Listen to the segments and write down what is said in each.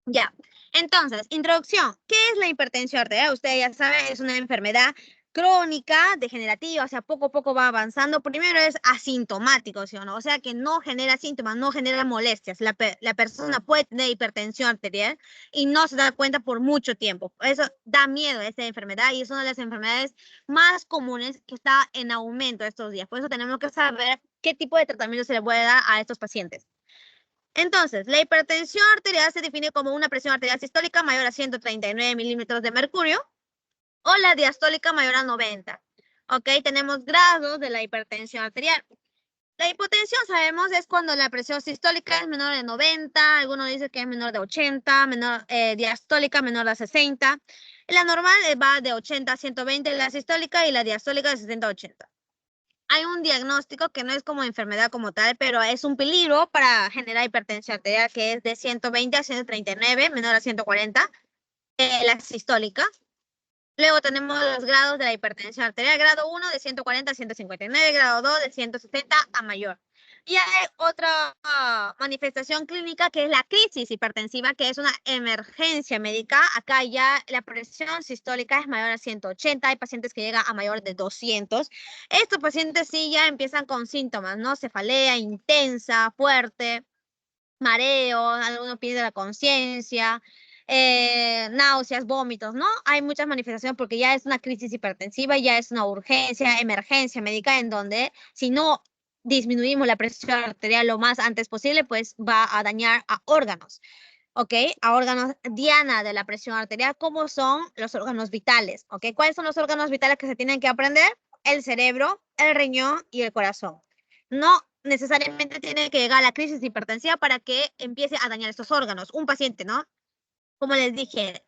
Ya. Entonces, introducción. ¿Qué es la hipertensión arterial? Ustedes ya saben, es una enfermedad crónica, degenerativa, o sea, poco a poco va avanzando. Primero es asintomático, ¿sí o no? O sea, que no genera síntomas, no genera molestias. La persona puede tener hipertensión arterial y no se da cuenta por mucho tiempo. Eso da miedo a esta enfermedad y es una de las enfermedades más comunes que está en aumento estos días. Por eso tenemos que saber qué tipo de tratamiento se le puede dar a estos pacientes. Entonces, la hipertensión arterial se define como una presión arterial sistólica mayor a 139 milímetros de mercurio o la diastólica mayor a 90. Ok, tenemos grados de la hipertensión arterial. La hipotensión, sabemos, es cuando la presión sistólica es menor de 90, algunos dicen que es menor de 80, menor, diastólica menor de 60. La normal va de 80 a 120, la sistólica, y la diastólica de 60 a 80. Hay un diagnóstico que no es como enfermedad como tal, pero es un peligro para generar hipertensión arterial, que es de 120 a 139, menor a 140, la sistólica. Luego tenemos los grados de la hipertensión arterial: grado 1 de 140 a 159, grado 2 de 170 a mayor. Y hay otra manifestación clínica que es la crisis hipertensiva, que es una emergencia médica. Acá ya la presión sistólica es mayor a 180, hay pacientes que llegan a mayor de 200. Estos pacientes sí ya empiezan con síntomas, ¿no? Cefalea intensa, fuerte, mareo, algunos pierden la conciencia, náuseas, vómitos, ¿no? Hay muchas manifestaciones porque ya es una crisis hipertensiva, ya es una urgencia, emergencia médica, en donde si no disminuimos la presión arterial lo más antes posible, pues va a dañar a órganos, ¿ok? A órganos diana de la presión arterial, como son los órganos vitales, ¿ok? ¿Cuáles son los órganos vitales que se tienen que aprender? El cerebro, el riñón y el corazón. No necesariamente tiene que llegar a la crisis hipertensiva para que empiece a dañar estos órganos. Un paciente, ¿no? Como les dije,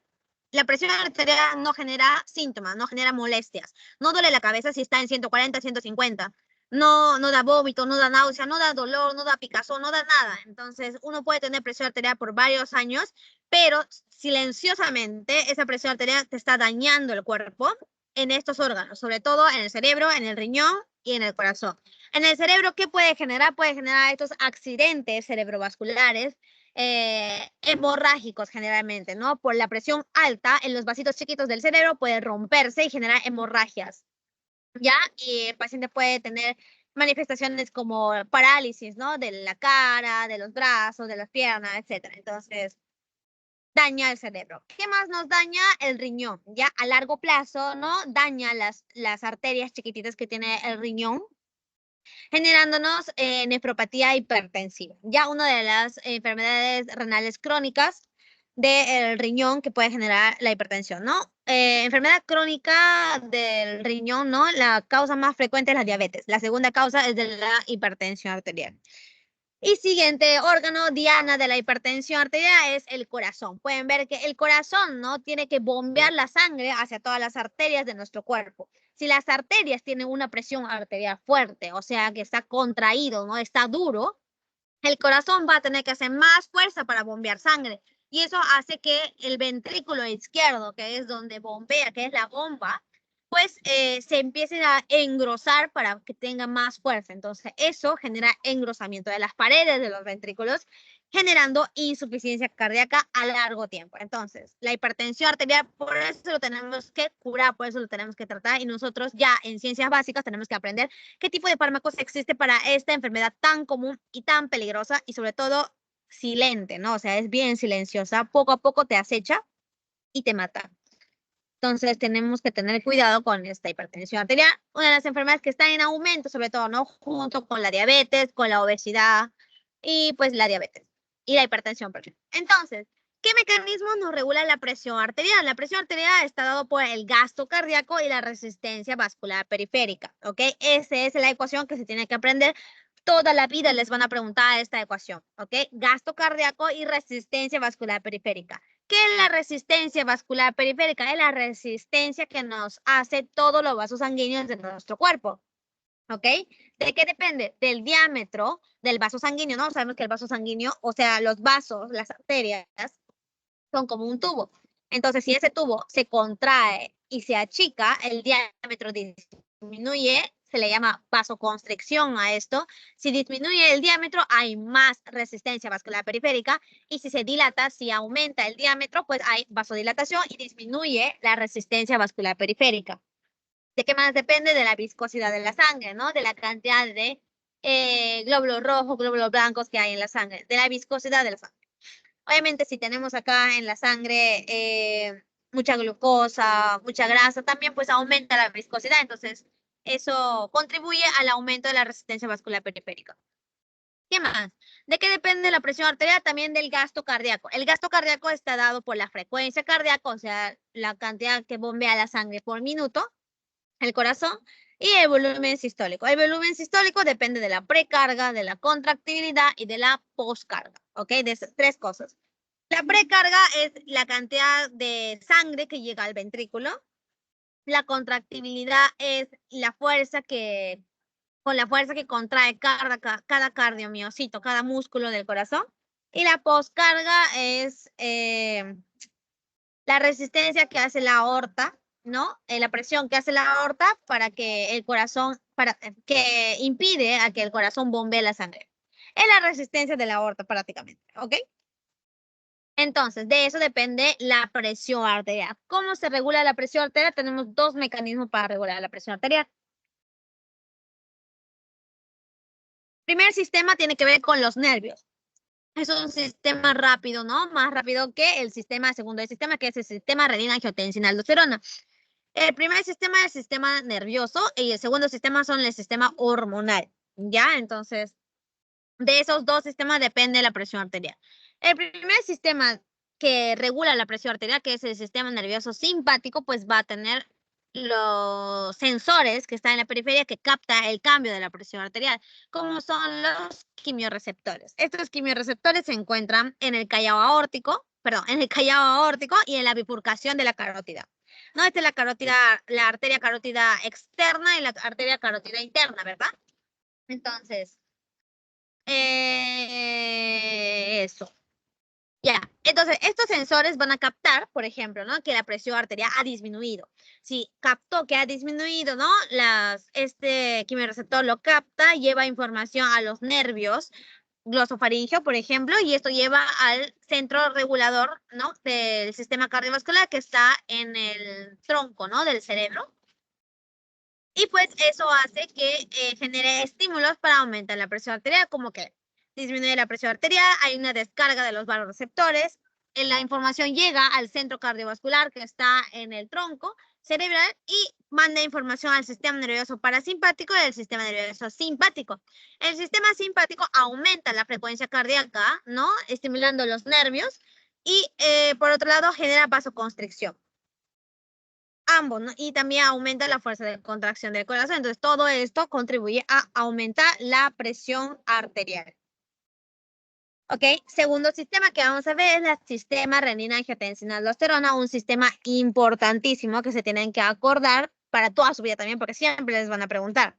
la presión arterial no genera síntomas, no genera molestias. No duele la cabeza si está en 140, 150. No, no da vómito, no da náusea, no da dolor, no da picazón, no da nada. Entonces, uno puede tener presión arterial por varios años, pero silenciosamente esa presión arterial te está dañando el cuerpo en estos órganos, sobre todo en el cerebro, en el riñón y en el corazón. En el cerebro, ¿qué puede generar? Puede generar estos accidentes cerebrovasculares, hemorrágicos generalmente, ¿no? Por la presión alta en los vasitos chiquitos del cerebro puede romperse y generar hemorragias, ¿ya? Y el paciente puede tener manifestaciones como parálisis, ¿no? De la cara, de los brazos, de las piernas, etcétera. Entonces, daña el cerebro. ¿Qué más nos daña? El riñón, ¿ya? A largo plazo, ¿no? Daña las arterias chiquititas que tiene el riñón, generándonos nefropatía hipertensiva, ya una de las enfermedades renales crónicas del riñón que puede generar la hipertensión, ¿no? Enfermedad crónica del riñón, ¿no? La causa más frecuente es la diabetes. La segunda causa es de la hipertensión arterial. Y siguiente órgano, diana de la hipertensión arterial, es el corazón. Pueden ver que el corazón, ¿no? Tiene que bombear la sangre hacia todas las arterias de nuestro cuerpo. Si las arterias tienen una presión arterial fuerte, o sea que está contraído, ¿no? Está duro, el corazón va a tener que hacer más fuerza para bombear sangre. Y eso hace que el ventrículo izquierdo, que es donde bombea, que es la bomba, pues se empiecen a engrosar para que tenga más fuerza. Entonces, eso genera engrosamiento de las paredes de los ventrículos, generando insuficiencia cardíaca a largo tiempo. Entonces, la hipertensión arterial, por eso lo tenemos que curar, por eso lo tenemos que tratar, y nosotros ya en ciencias básicas tenemos que aprender qué tipo de fármacos existe para esta enfermedad tan común y tan peligrosa, y sobre todo silente, ¿no? O sea, es bien silenciosa, poco a poco te acecha y te mata. Entonces tenemos que tener cuidado con esta hipertensión arterial, una de las enfermedades que están en aumento, sobre todo, ¿no? Junto con la diabetes, con la obesidad y pues la diabetes y la hipertensión, perdón. Entonces, ¿qué mecanismo nos regula la presión arterial? La presión arterial está dado por el gasto cardíaco y la resistencia vascular periférica, ¿ok? Esa es la ecuación que se tiene que aprender. Toda la vida les van a preguntar esta ecuación, ¿ok? Gasto cardíaco y resistencia vascular periférica. ¿Qué es la resistencia vascular periférica? Es la resistencia que nos hace todos los vasos sanguíneos de nuestro cuerpo, ¿ok? ¿De qué depende? Del diámetro del vaso sanguíneo, ¿no? Sabemos que el vaso sanguíneo, o sea, los vasos, las arterias, son como un tubo. Entonces, si ese tubo se contrae y se achica, el diámetro disminuye, se le llama vasoconstricción a esto. Si disminuye el diámetro, hay más resistencia vascular periférica. Y si se dilata, si aumenta el diámetro, pues hay vasodilatación y disminuye la resistencia vascular periférica. ¿De qué más depende? De la viscosidad de la sangre, ¿no? De la cantidad de glóbulos rojos, glóbulos blancos que hay en la sangre, de la viscosidad de la sangre. Obviamente, si tenemos acá en la sangre mucha glucosa, mucha grasa, también pues aumenta la viscosidad. Entonces, eso contribuye al aumento de la resistencia vascular periférica. ¿Qué más? ¿De qué depende la presión arterial? También del gasto cardíaco. El gasto cardíaco está dado por la frecuencia cardíaca, o sea, la cantidad que bombea la sangre por minuto, el corazón, y el volumen sistólico. El volumen sistólico depende de la precarga, de la contractibilidad y de la poscarga, ¿ok? De esas tres cosas. La precarga es la cantidad de sangre que llega al ventrículo. La contractibilidad es la fuerza con la fuerza que contrae cada cardiomiocito, cada músculo del corazón. Y la poscarga es la resistencia que hace la aorta, ¿no? La presión que hace la aorta para que el corazón, que impide a que el corazón bombee la sangre. Es la resistencia de la aorta prácticamente, ¿ok? Entonces, de eso depende la presión arterial. ¿Cómo se regula la presión arterial? Tenemos dos mecanismos para regular la presión arterial. Primer sistema tiene que ver con los nervios. Es un sistema rápido, ¿no? Más rápido que el segundo sistema, que es el sistema renina-angiotensina-aldosterona. El primer sistema es el sistema nervioso y el segundo sistema son el sistema hormonal, ¿ya? Entonces, de esos dos sistemas depende la presión arterial. El primer sistema que regula la presión arterial, que es el sistema nervioso simpático, pues va a tener los sensores que están en la periferia que capta el cambio de la presión arterial, como son los quimiorreceptores. Estos quimiorreceptores se encuentran en el callado aórtico, y en la bifurcación de la carótida. No, esta es la arteria carótida externa y la arteria carótida interna, ¿verdad? Entonces, eso. Ya, entonces estos sensores van a captar, por ejemplo, ¿no? Que la presión arterial ha disminuido. Si captó que ha disminuido, ¿no? Este quimiorreceptor lo capta, lleva información a los nervios glosofaringeo, por ejemplo, y esto lleva al centro regulador, ¿no? Del sistema cardiovascular que está en el tronco, ¿no? Del cerebro. Y pues eso hace que genere estímulos para aumentar la presión arterial, como que disminuye la presión arterial, hay una descarga de los vasoreceptores, la información llega al centro cardiovascular que está en el tronco cerebral y manda información al sistema nervioso parasimpático y al sistema nervioso simpático. El sistema simpático aumenta la frecuencia cardíaca, ¿no? Estimulando los nervios y por otro lado genera vasoconstricción. Ambos, ¿no? Y también aumenta la fuerza de contracción del corazón. Entonces, todo esto contribuye a aumentar la presión arterial. ¿Ok? Segundo sistema que vamos a ver es el sistema renina-angiotensina-aldosterona, un sistema importantísimo que se tienen que acordar para toda su vida también, porque siempre les van a preguntar.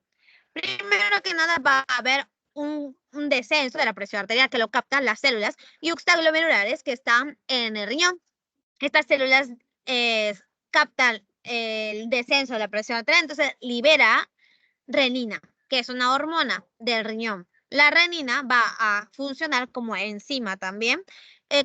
Primero que nada, va a haber un descenso de la presión arterial que lo captan las células yuxtaglomerulares que están en el riñón. Estas células captan el descenso de la presión arterial, entonces libera renina, que es una hormona del riñón. La renina va a funcionar como enzima también,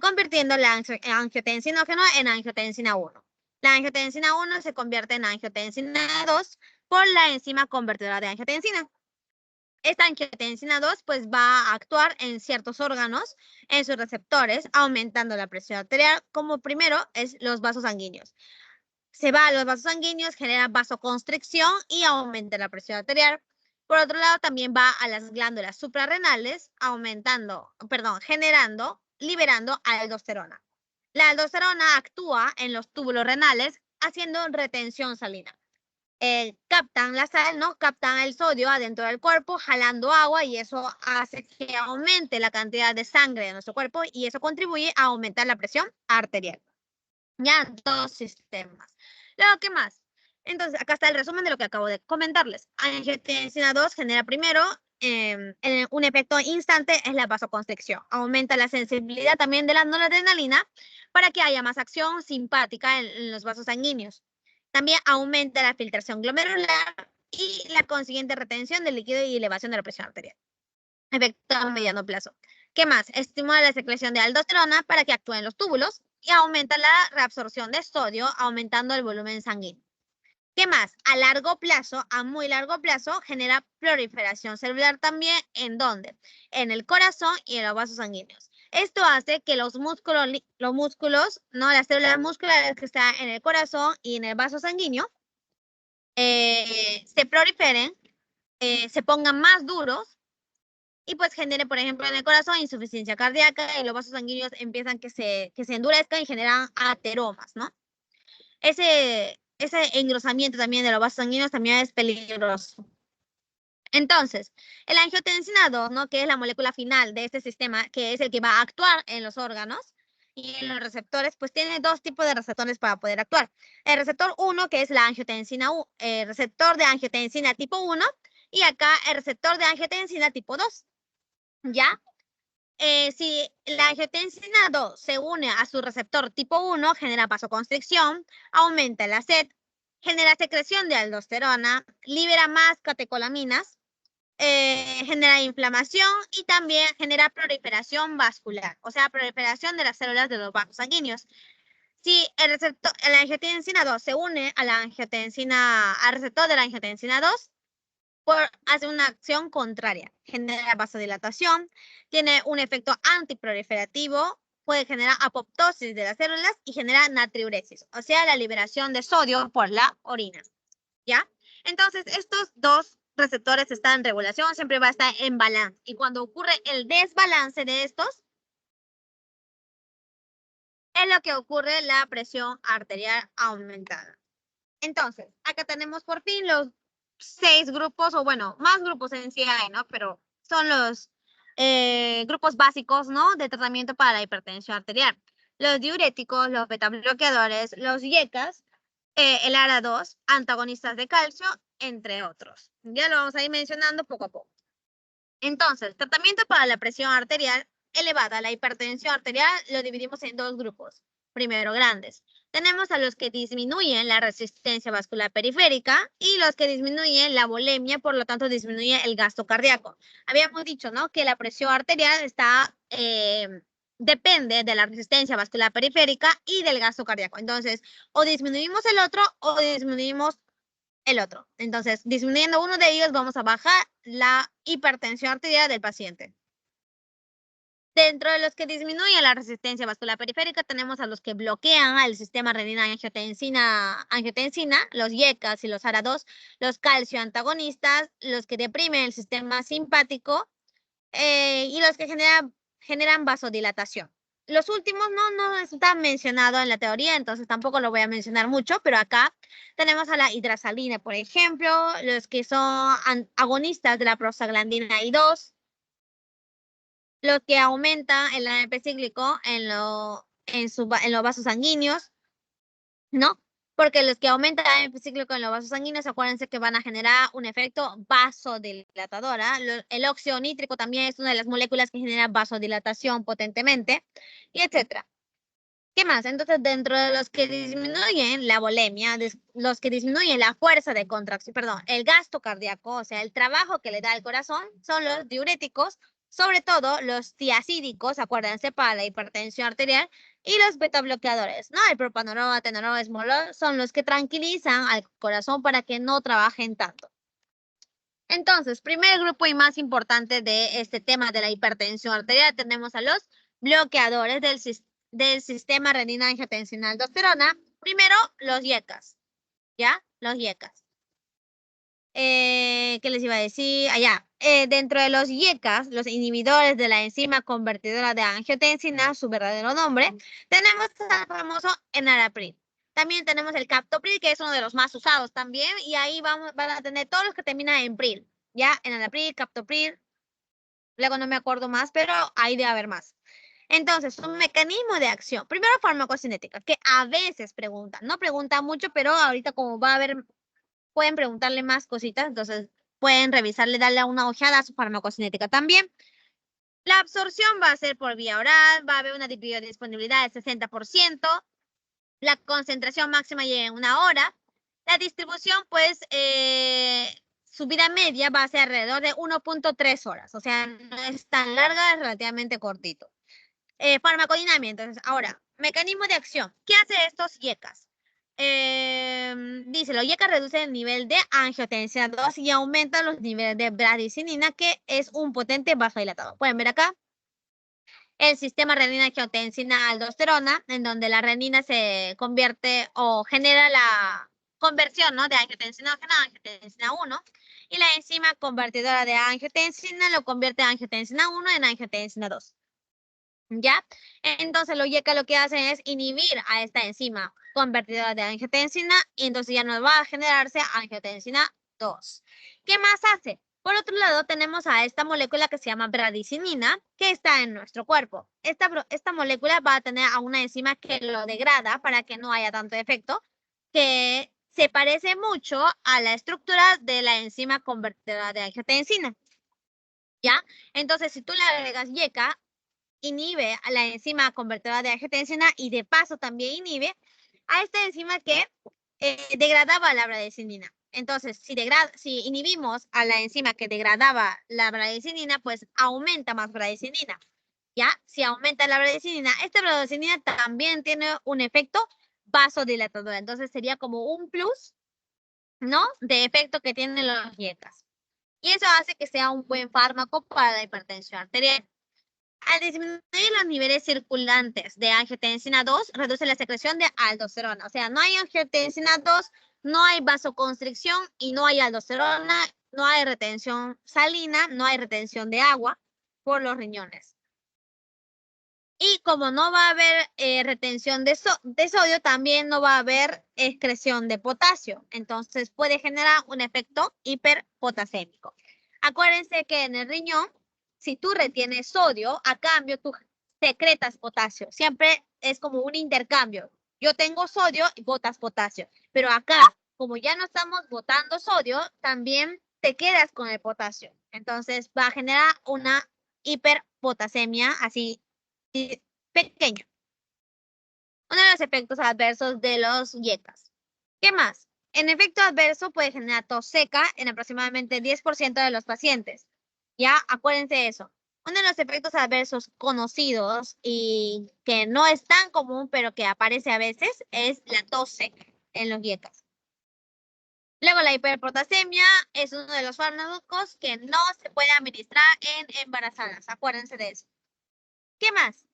convirtiendo la angiotensinógeno en angiotensina 1. La angiotensina 1 se convierte en angiotensina 2 por la enzima convertidora de angiotensina. Esta angiotensina 2 pues va a actuar en ciertos órganos, en sus receptores, aumentando la presión arterial, como primero es los vasos sanguíneos. Se va a los vasos sanguíneos, genera vasoconstricción y aumenta la presión arterial. Por otro lado, también va a las glándulas suprarrenales, liberando aldosterona. La aldosterona actúa en los túbulos renales, haciendo retención salina. Captan la sal, ¿no? Captan el sodio adentro del cuerpo, jalando agua y eso hace que aumente la cantidad de sangre de nuestro cuerpo y eso contribuye a aumentar la presión arterial. Ya, dos sistemas. Luego, ¿qué más? Entonces, acá está el resumen de lo que acabo de comentarles. Angiotensina 2 genera primero un efecto instante, es la vasoconstricción. Aumenta la sensibilidad también de la noradrenalina para que haya más acción simpática en los vasos sanguíneos. También aumenta la filtración glomerular y la consiguiente retención del líquido y elevación de la presión arterial. Efecto a mediano plazo. ¿Qué más? Estimula la secreción de aldosterona para que actúen los túbulos y aumenta la reabsorción de sodio, aumentando el volumen sanguíneo. ¿Qué más? A largo plazo, a muy largo plazo, genera proliferación celular también. ¿En dónde? En el corazón y en los vasos sanguíneos. Esto hace que los músculos, ¿no? Las células musculares que están en el corazón y en el vaso sanguíneo se proliferen, se pongan más duros y pues genere, por ejemplo, en el corazón insuficiencia cardíaca y los vasos sanguíneos empiezan que se endurezcan y generan ateromas, ¿no? Ese engrosamiento también de los vasos sanguíneos también es peligroso. Entonces, el angiotensina 2, ¿no? Que es la molécula final de este sistema, que es el que va a actuar en los órganos y en los receptores, pues tiene dos tipos de receptores para poder actuar. El receptor 1, que es la angiotensina el receptor de angiotensina tipo 1, y acá el receptor de angiotensina tipo 2, ¿ya? Si la angiotensina 2 se une a su receptor tipo 1, genera vasoconstricción, aumenta la sed, genera secreción de aldosterona, libera más catecolaminas, genera inflamación y también genera proliferación vascular, o sea, proliferación de las células de los vasos sanguíneos. Si el receptor, la angiotensina 2 se une a la al receptor de la angiotensina 2, hace una acción contraria, genera vasodilatación, tiene un efecto antiproliferativo, puede generar apoptosis de las células y genera natriuresis, o sea, la liberación de sodio por la orina, ¿ya? Entonces, estos dos receptores están en regulación, siempre va a estar en balance. Y cuando ocurre el desbalance de estos, es lo que ocurre la presión arterial aumentada. Entonces, acá tenemos por fin los 6 grupos, o bueno, más grupos en sí hay, ¿no? Pero son los grupos básicos, ¿no? De tratamiento para la hipertensión arterial. Los diuréticos, los betabloqueadores, los IECAS, el ARA2, antagonistas de calcio, entre otros. Ya lo vamos a ir mencionando poco a poco. Entonces, tratamiento para la presión arterial elevada, la hipertensión arterial, lo dividimos en dos grupos. Primero, grandes. Tenemos a los que disminuyen la resistencia vascular periférica y los que disminuyen la volemia, por lo tanto disminuye el gasto cardíaco. Habíamos dicho, ¿no? Que la presión arterial depende de la resistencia vascular periférica y del gasto cardíaco. Entonces, o disminuimos el otro o disminuimos el otro. Entonces, disminuyendo uno de ellos, vamos a bajar la hipertensión arterial del paciente. Dentro de los que disminuyen la resistencia vascular periférica, tenemos a los que bloquean al sistema renina-angiotensina, los IECAS y los ARA2, los calcio antagonistas, los que deprimen el sistema simpático y los que generan vasodilatación. Los últimos no están mencionados en la teoría, entonces tampoco lo voy a mencionar mucho, pero acá tenemos a la hidrasalina, por ejemplo, los que son agonistas de la prostaglandina I2, los que aumentan el AMP cíclico en los vasos sanguíneos, ¿no? Porque los que aumentan el AMP cíclico en los vasos sanguíneos, acuérdense que van a generar un efecto vasodilatador. El óxido nítrico también es una de las moléculas que genera vasodilatación potentemente, y etcétera. ¿Qué más? Entonces, dentro de los que disminuyen la volemia, los que disminuyen la fuerza de contracción, perdón, el gasto cardíaco, o sea, el trabajo que le da al corazón, son los diuréticos, sobre todo los tiacídicos, acuérdense, para la hipertensión arterial, y los betabloqueadores, ¿no? El propanolol, atenolol, esmolol, son los que tranquilizan al corazón para que no trabajen tanto. Entonces, primer grupo y más importante de este tema de la hipertensión arterial, tenemos a los bloqueadores del sistema renina-angiotensina-aldosterona. Primero, los IECAS, ¿ya? Los IECAS. ¿Qué les iba a decir? Allá, dentro de los IECAS, los inhibidores de la enzima convertidora de angiotensina, su verdadero nombre, tenemos al famoso enalapril. También tenemos el captopril, que es uno de los más usados también, y ahí van a tener todos los que terminan en pril, ¿ya? Enalapril, captopril, luego no me acuerdo más, pero ahí debe haber más. Entonces, un mecanismo de acción. Primero, farmacocinética, que a veces preguntan. No pregunta mucho, pero ahorita como va a haber, pueden preguntarle más cositas, entonces pueden revisarle, darle una ojeada a su farmacocinética también. La absorción va a ser por vía oral, va a haber una biodisponibilidad del 60%, la concentración máxima llega en 1 hora, La distribución, pues, su vida media va a ser alrededor de 1.3 horas. O sea, no es tan larga, es relativamente cortito. Farmacodinámica, entonces, ahora, mecanismo de acción. ¿Qué hace estos YECAs? Dice, los YECAs reducen el nivel de angiotensina 2 y aumentan los niveles de bradicinina, que es un potente vasodilatador. Pueden ver acá el sistema renina-angiotensina-aldosterona, en donde la renina se convierte o genera la conversión, ¿no?, de angiotensina-2 a angiotensina 1, y la enzima convertidora de angiotensina lo convierte de angiotensina 1 en angiotensina 2. ¿Ya? Entonces los YECA lo que hacen es inhibir a esta enzima convertidora de angiotensina y entonces ya no va a generarse angiotensina 2. ¿Qué más hace? Por otro lado, tenemos a esta molécula que se llama bradicinina, que está en nuestro cuerpo. Esta molécula va a tener a una enzima que lo degrada para que no haya tanto efecto, que se parece mucho a la estructura de la enzima convertidora de angiotensina. ¿Ya? Entonces, si tú le agregas YECA, inhibe a la enzima convertidora de angiotensina y de paso también inhibe a esta enzima que degradaba la bradicinina. Entonces, si inhibimos a la enzima que degradaba la bradicinina, pues aumenta más bradicinina. ¿Ya? Si aumenta la bradicinina, esta bradicinina también tiene un efecto vasodilatador. Entonces, sería como un plus, ¿no?, de efecto que tienen los YECAs. Y eso hace que sea un buen fármaco para la hipertensión arterial. Al disminuir los niveles circulantes de angiotensina 2, reduce la secreción de aldosterona. O sea, no hay angiotensina 2, no hay vasoconstricción y no hay aldosterona, no hay retención salina, no hay retención de agua por los riñones. Y como no va a haber retención de sodio, también no va a haber excreción de potasio. Entonces puede generar un efecto hiperpotasémico. Acuérdense que en el riñón, si tú retienes sodio, a cambio tú secretas potasio. Siempre es como un intercambio. Yo tengo sodio y botas potasio. Pero acá, como ya no estamos botando sodio, también te quedas con el potasio. Entonces va a generar una hiperpotasemia así pequeño. Uno de los efectos adversos de los YECAs. ¿Qué más? En efecto adverso puede generar tos seca en aproximadamente 10% de los pacientes. Ya, acuérdense de eso. Uno de los efectos adversos conocidos y que no es tan común, pero que aparece a veces, es la tos seca en los YECAs. Luego, la hiperpotasemia es uno de los fármacos que no se puede administrar en embarazadas. Acuérdense de eso. ¿Qué más?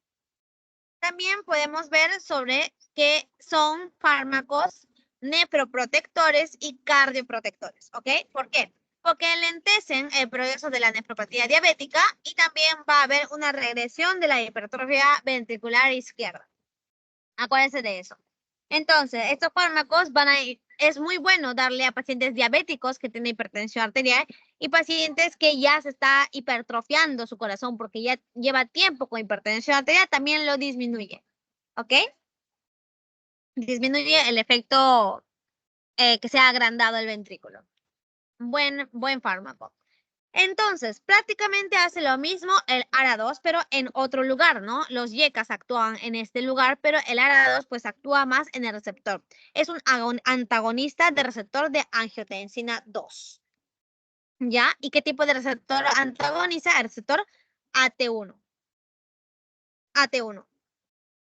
También podemos ver sobre qué son fármacos nefroprotectores y cardioprotectores, ¿ok? ¿Por qué? Porque enlentecen el progreso de la nefropatía diabética y también va a haber una regresión de la hipertrofia ventricular izquierda. Acuérdense de eso. Entonces, estos fármacos es muy bueno darle a pacientes diabéticos que tienen hipertensión arterial y pacientes que ya se está hipertrofiando su corazón porque ya lleva tiempo con hipertensión arterial, también lo disminuye. ¿Ok? Disminuye el efecto que se ha agrandado el ventrículo. Buen fármaco. Entonces, prácticamente hace lo mismo el ARA2, pero en otro lugar, ¿no? Los YECAs actúan en este lugar, pero el ARA2 pues actúa más en el receptor. Es un antagonista del receptor de angiotensina 2. ¿Ya? ¿Y qué tipo de receptor antagoniza? El receptor AT1. AT1.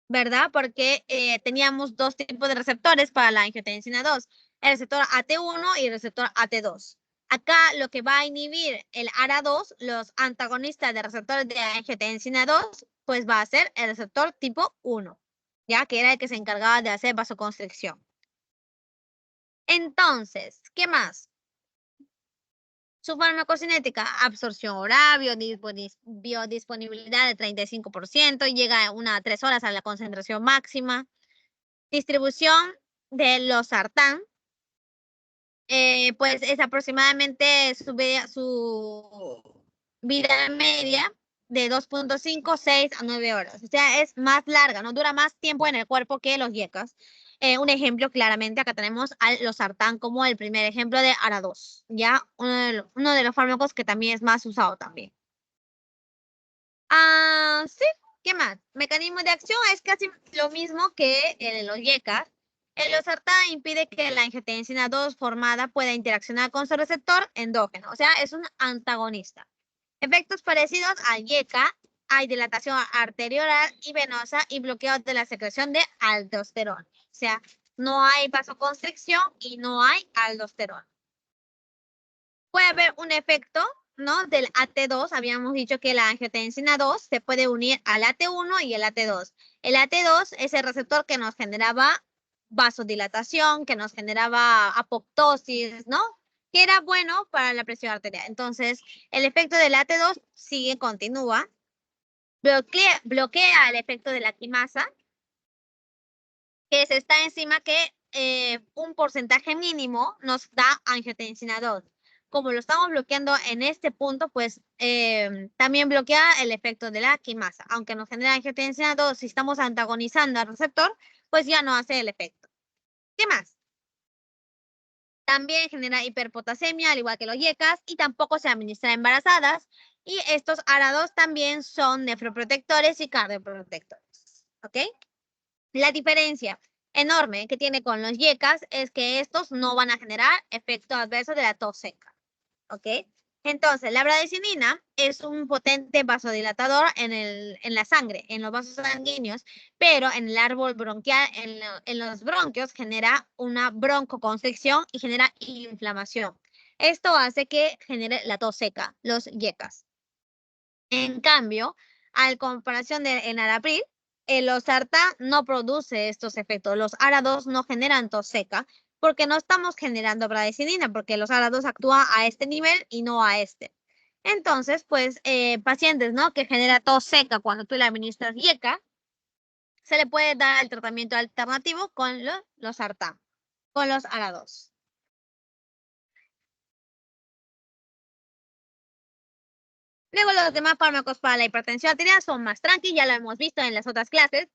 ¿Verdad? Porque teníamos dos tipos de receptores para la angiotensina 2. El receptor AT1 y el receptor AT2. Acá lo que va a inhibir el ARA2, los antagonistas de receptores de angiotensina 2, pues va a ser el receptor tipo 1, ya que era el que se encargaba de hacer vasoconstricción. Entonces, ¿qué más? Su farmacocinética, absorción oral, biodisponibilidad de 35%, llega a 3 horas a la concentración máxima. Distribución de los sartán, pues es aproximadamente su vida media de 2.5, 6 a 9 horas. O sea, es más larga, no dura más tiempo en el cuerpo que los YECAs. Un ejemplo, claramente, acá tenemos a los sartán como el primer ejemplo de ARA2, ya uno de los fármacos que también es más usado también. Sí, ¿qué más? Mecanismo de acción es casi lo mismo que los YECAs. El losartán impide que la angiotensina 2 formada pueda interaccionar con su receptor endógeno, o sea, es un antagonista. Efectos parecidos al YECA, hay dilatación arteriolar y venosa y bloqueo de la secreción de aldosterona. O sea, no hay vasoconstricción y no hay aldosterona. Puede haber un efecto, ¿no? Del AT2, habíamos dicho que la angiotensina 2 se puede unir al AT1 y el AT2. El AT2 es el receptor que nos generaba vasodilatación, que nos generaba apoptosis, ¿no? Que era bueno para la presión arterial. Entonces, el efecto del AT2 continúa, bloquea el efecto de la quimasa, que es esta enzima que un porcentaje mínimo nos da angiotensina 2. Como lo estamos bloqueando en este punto, pues también bloquea el efecto de la quimasa. Aunque nos genera angiotensina 2, si estamos antagonizando al receptor, pues ya no hace el efecto. ¿Qué más? También genera hiperpotasemia, al igual que los YECAS, y tampoco se administra a embarazadas. Y estos ARA2 también son nefroprotectores y cardioprotectores. ¿Ok? La diferencia enorme que tiene con los YECAS es que estos no van a generar efecto adverso de la tos seca. ¿Ok? Entonces, la bradicinina es un potente vasodilatador en la sangre, en los vasos sanguíneos, pero en el árbol bronquial, en los bronquios, genera una broncoconstricción y genera inflamación. Esto hace que genere la tos seca, los YECAS. En cambio, al comparación de enalapril, el losartán no produce estos efectos. Los ARA2 no generan tos seca porque no estamos generando bradicinina, porque los ARA2 actúan a este nivel y no a este. Entonces, pues, pacientes, ¿no? Que genera tos seca cuando tú le administras YECA, se le puede dar el tratamiento alternativo con los losartán, con los ARA2. Luego, los demás fármacos para la hipertensión arterial son más tranquilos, ya lo hemos visto en las otras clases,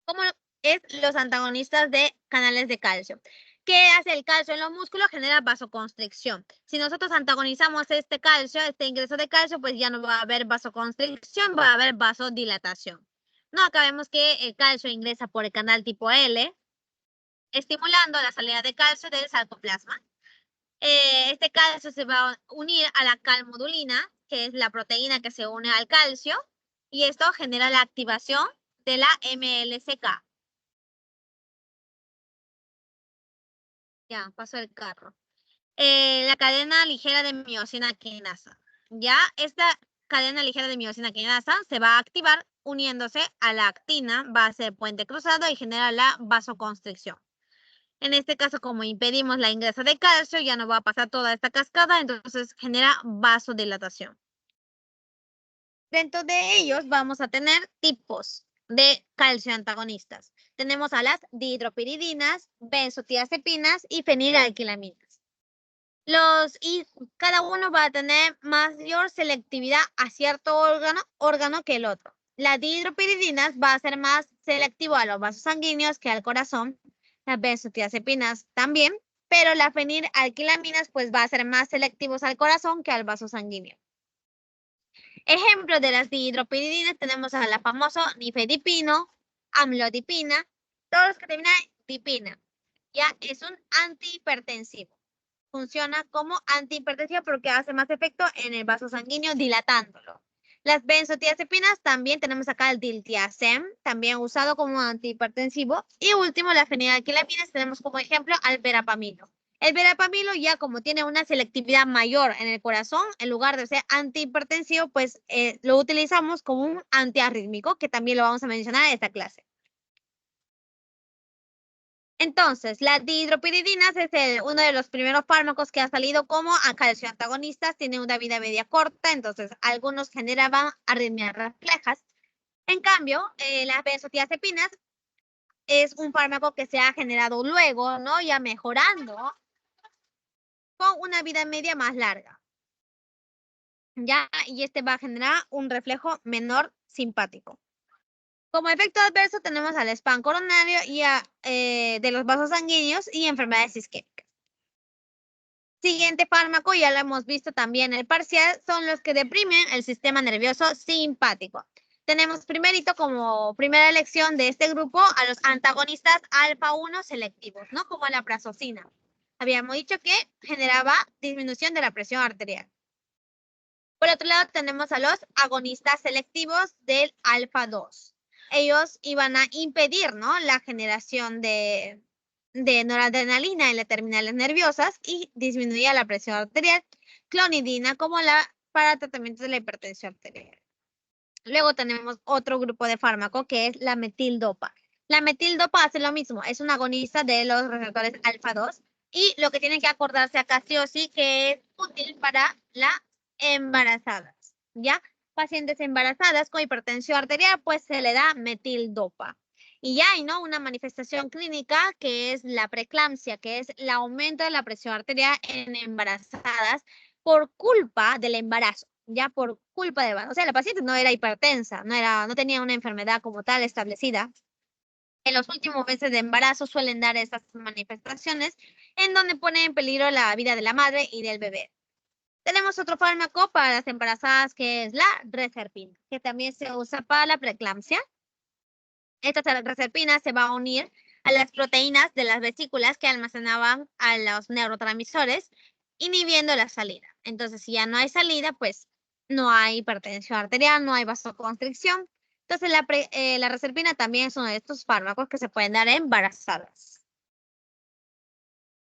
como es los antagonistas de canales de calcio. ¿Qué hace el calcio en los músculos? Genera vasoconstricción. Si nosotros antagonizamos este calcio, este ingreso de calcio, pues ya no va a haber vasoconstricción, va a haber vasodilatación. No, acá vemos que el calcio ingresa por el canal tipo L, estimulando la salida de calcio del sarcoplasma. Este calcio se va a unir a la calmodulina, que es la proteína que se une al calcio, y esto genera la activación de la MLCK. Ya, pasó el carro. La cadena ligera de miosina quinasa. Ya, esta cadena ligera de miosina quinasa se va a activar uniéndose a la actina, va a ser puente cruzado y genera la vasoconstricción. En este caso, como impedimos la ingresa de calcio, ya no va a pasar toda esta cascada, entonces genera vasodilatación. Dentro de ellos vamos a tener tipos de calcio antagonistas. Tenemos a las dihidropiridinas, benzodiazepinas y fenilalquilaminas. Y cada uno va a tener mayor selectividad a cierto órgano que el otro. La dihidropiridinas va a ser más selectivo a los vasos sanguíneos que al corazón. Las benzodiazepinas también, pero las fenilalquilaminas pues va a ser más selectivos al corazón que al vaso sanguíneo. Ejemplo de las dihidropiridinas tenemos a la famosa nifedipino, amlodipina, todos los que terminan en dipina. Ya es un antihipertensivo. Funciona como antihipertensivo porque hace más efecto en el vaso sanguíneo dilatándolo. Las benzodiazepinas también tenemos acá el diltiazem, también usado como antihipertensivo. Y último, las fenilalquilaminas tenemos como ejemplo al verapamilo. El verapamilo ya como tiene una selectividad mayor en el corazón, en lugar de ser antihipertensivo, pues lo utilizamos como un antiarrítmico, que también lo vamos a mencionar en esta clase. Entonces, las dihidropiridinas es uno de los primeros fármacos que ha salido como calcioantagonistas, tiene una vida media corta, entonces algunos generaban arritmias reflejas. En cambio, las benzodiazepinas es un fármaco que se ha generado luego, ¿no? Ya mejorando con una vida media más larga. Ya, y este va a generar un reflejo menor simpático. Como efecto adverso tenemos al spam coronario y de los vasos sanguíneos y enfermedades isquémicas. Siguiente fármaco, ya lo hemos visto también el parcial, son los que deprimen el sistema nervioso simpático. Tenemos primerito como primera elección de este grupo a los antagonistas alfa 1 selectivos, ¿no? Como la prazosina. Habíamos dicho que generaba disminución de la presión arterial. Por otro lado, tenemos a los agonistas selectivos del alfa 2. Ellos iban a impedir, ¿no?, la generación de noradrenalina en las terminales nerviosas y disminuía la presión arterial. Clonidina para tratamiento de la hipertensión arterial. Luego tenemos otro grupo de fármaco que es la metildopa. La metildopa hace lo mismo, es un agonista de los receptores alfa 2 y lo que tienen que acordarse acá sí o sí que es útil para las embarazadas, ¿ya? Pacientes embarazadas con hipertensión arterial, pues se le da metildopa. Y ya hay, ¿no?, una manifestación clínica que es la preeclampsia, que es el aumento de la presión arterial en embarazadas por culpa del embarazo, ya por culpa de, o sea, la paciente no era hipertensa, no tenía una enfermedad como tal establecida. En los últimos meses de embarazo suelen dar estas manifestaciones en donde pone en peligro la vida de la madre y del bebé. Tenemos otro fármaco para las embarazadas que es la reserpina, que también se usa para la preeclampsia. Esta reserpina se va a unir a las proteínas de las vesículas que almacenaban a los neurotransmisores, inhibiendo la salida. Entonces, si ya no hay salida, pues no hay hipertensión arterial, no hay vasoconstricción. Entonces, la reserpina también es uno de estos fármacos que se pueden dar en embarazadas.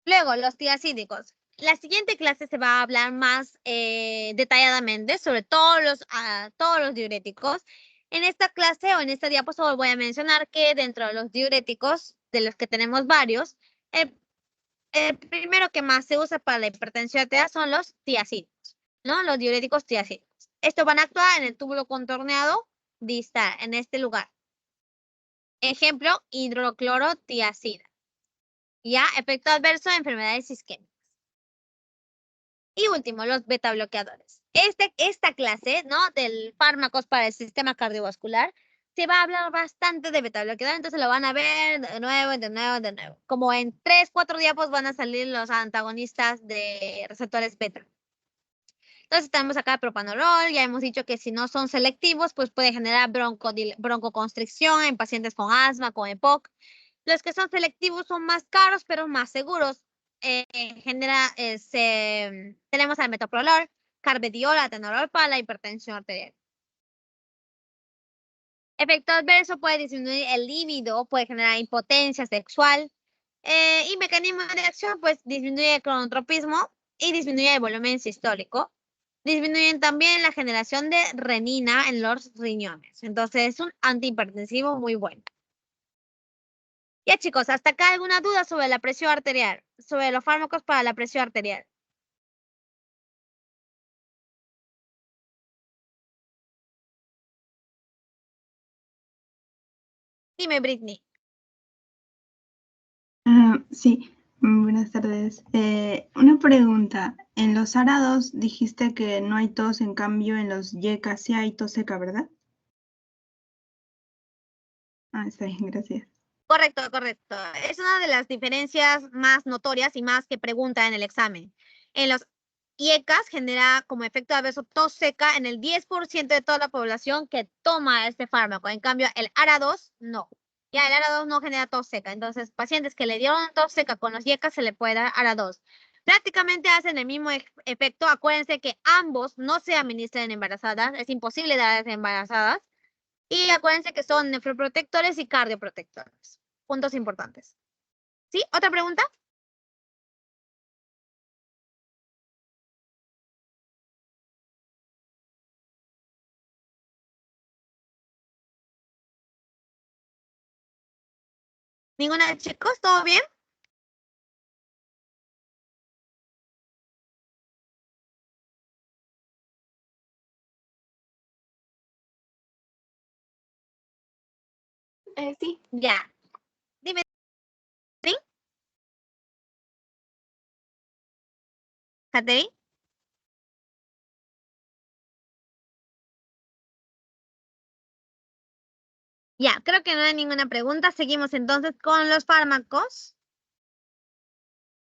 Luego, los tiacídicos. La siguiente clase se va a hablar más detalladamente sobre todos los diuréticos. En esta clase o en esta diapositiva solo voy a mencionar que dentro de los diuréticos, de los que tenemos varios, el primero que más se usa para la hipertensión arterial son los tiacídicos, ¿no? Los diuréticos tiacídicos. Estos van a actuar en el túbulo contorneado distal, en este lugar. Ejemplo, hidroclorotiazida. Ya, efecto adverso de enfermedades isquémicas. Y último, los beta bloqueadores. Esta clase, ¿no?, del fármacos para el sistema cardiovascular, se va a hablar bastante de beta bloqueador, entonces lo van a ver de nuevo, de nuevo, de nuevo. Como en 3, 4 diapos van a salir los antagonistas de receptores beta. Entonces tenemos acá propanolol, ya hemos dicho que si no son selectivos, pues puede generar broncoconstricción en pacientes con asma, con EPOC. Los que son selectivos son más caros, pero más seguros. Tenemos al metoprolol, carvedilol, atenolol para la hipertensión arterial. Efecto adverso puede disminuir el líbido, puede generar impotencia sexual. Y mecanismo de acción, pues disminuye el cronotropismo y disminuye el volumen sistólico. Disminuyen también la generación de renina en los riñones. Entonces es un antihipertensivo muy bueno. Ya chicos, ¿hasta acá alguna duda sobre la presión arterial? Sobre los fármacos para la presión arterial. Dime, Britney. Sí, buenas tardes. Una pregunta. En los arados dijiste que no hay tos, en cambio en los yecas sí hay tos seca, ¿verdad? Está bien, gracias. Correcto, correcto. Es una de las diferencias más notorias y más que pregunta en el examen. En los IECAS genera como efecto adverso tos seca en el 10% de toda la población que toma este fármaco. En cambio, el ARA2 no. Ya el ARA2 no genera tos seca. Entonces, pacientes que le dieron tos seca con los IECAS se le puede dar ARA2. Prácticamente hacen el mismo efecto. Acuérdense que ambos no se administran en embarazadas. Es imposible darles en embarazadas. Y acuérdense que son nefroprotectores y cardioprotectores. Puntos importantes. ¿Sí? ¿Otra pregunta? ¿Ninguna, chicos? ¿Todo bien? Sí. Ya. Dime, ¿sí? ¿Catherine? Ya, creo que no hay ninguna pregunta. Seguimos entonces con los fármacos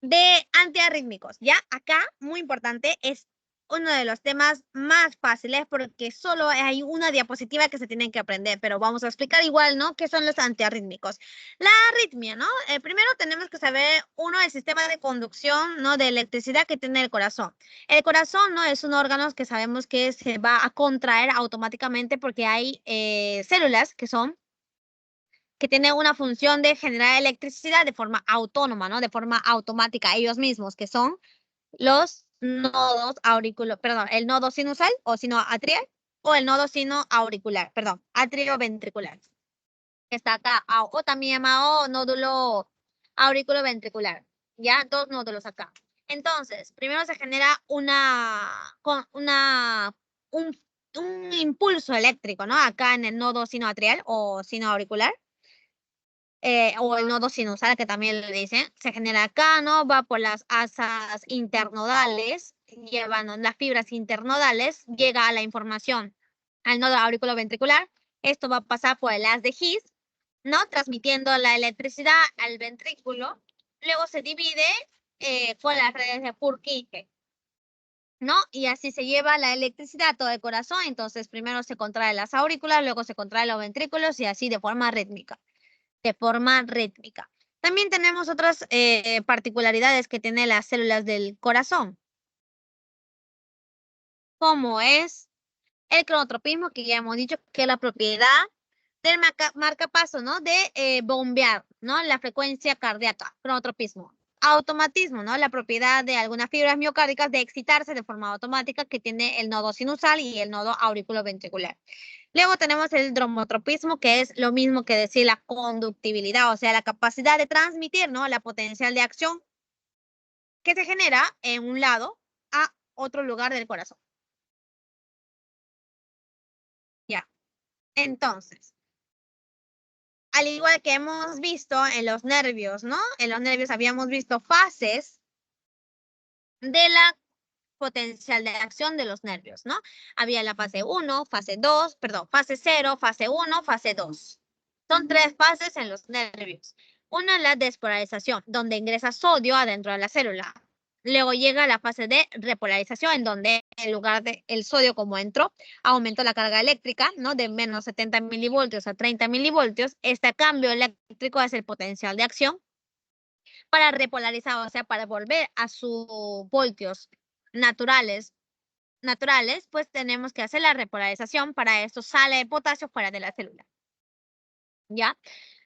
de antiarrítmicos. Ya, acá, muy importante, es uno de los temas más fáciles porque solo hay una diapositiva que se tiene que aprender, pero vamos a explicar igual, ¿no? ¿Qué son los antiarrítmicos? La arritmia, ¿no? Primero tenemos que saber, uno, el sistema de conducción, ¿no? De electricidad que tiene el corazón. El corazón, ¿no? Es un órgano que sabemos que se va a contraer automáticamente porque hay células que tienen una función de generar electricidad de forma autónoma, ¿no? De forma automática, ellos mismos, que son los nodos perdón, el nodo sinusal o sinoatrial o el nodo sinoauricular, perdón, atrioventricular, que está acá, o también llamado nódulo auriculoventricular, ya, dos nódulos acá. Entonces, primero se genera un, un impulso eléctrico, ¿no? Acá en el nodo sinoatrial o sinoauricular. O el nodo sinusal, que también le dicen, se genera acá, ¿no? Va por las asas internodales, llevando las fibras internodales, llega a la información al nodo auriculoventricular. Esto va a pasar por el haz de His, ¿no? Transmitiendo la electricidad al ventrículo. Luego se divide con las redes de Purkinje, ¿no? Y así se lleva la electricidad a todo el corazón. Entonces, primero se contraen las aurículas, luego se contraen los ventrículos y así de forma rítmica. También tenemos otras particularidades que tienen las células del corazón, como es el cronotropismo, que ya hemos dicho que es la propiedad del marcapaso, ¿no? De bombear, ¿no? La frecuencia cardíaca, cronotropismo. Automatismo, ¿no? La propiedad de algunas fibras miocárdicas de excitarse de forma automática que tiene el nodo sinusal y el nodo auriculoventricular. Luego tenemos el dromotropismo, que es lo mismo que decir la conductibilidad, o sea, la capacidad de transmitir, ¿no? La potencial de acción que se genera en un lado a otro lugar del corazón. Ya. Entonces, al igual que hemos visto en los nervios, ¿no? En los nervios habíamos visto fases de la potencial de acción de los nervios, ¿no? Había la fase 1, fase 2, perdón, fase 0, fase 1, fase 2. Son tres fases en los nervios. Una es la despolarización, donde ingresa sodio adentro de la célula. Luego llega la fase de repolarización, en donde en lugar de el sodio como entró, aumentó la carga eléctrica, ¿no? De menos 70 milivoltios a 30 milivoltios. Este cambio eléctrico es el potencial de acción para repolarizar, o sea, para volver a sus voltios naturales, pues tenemos que hacer la repolarización. Para esto sale el potasio fuera de la célula. ¿Ya?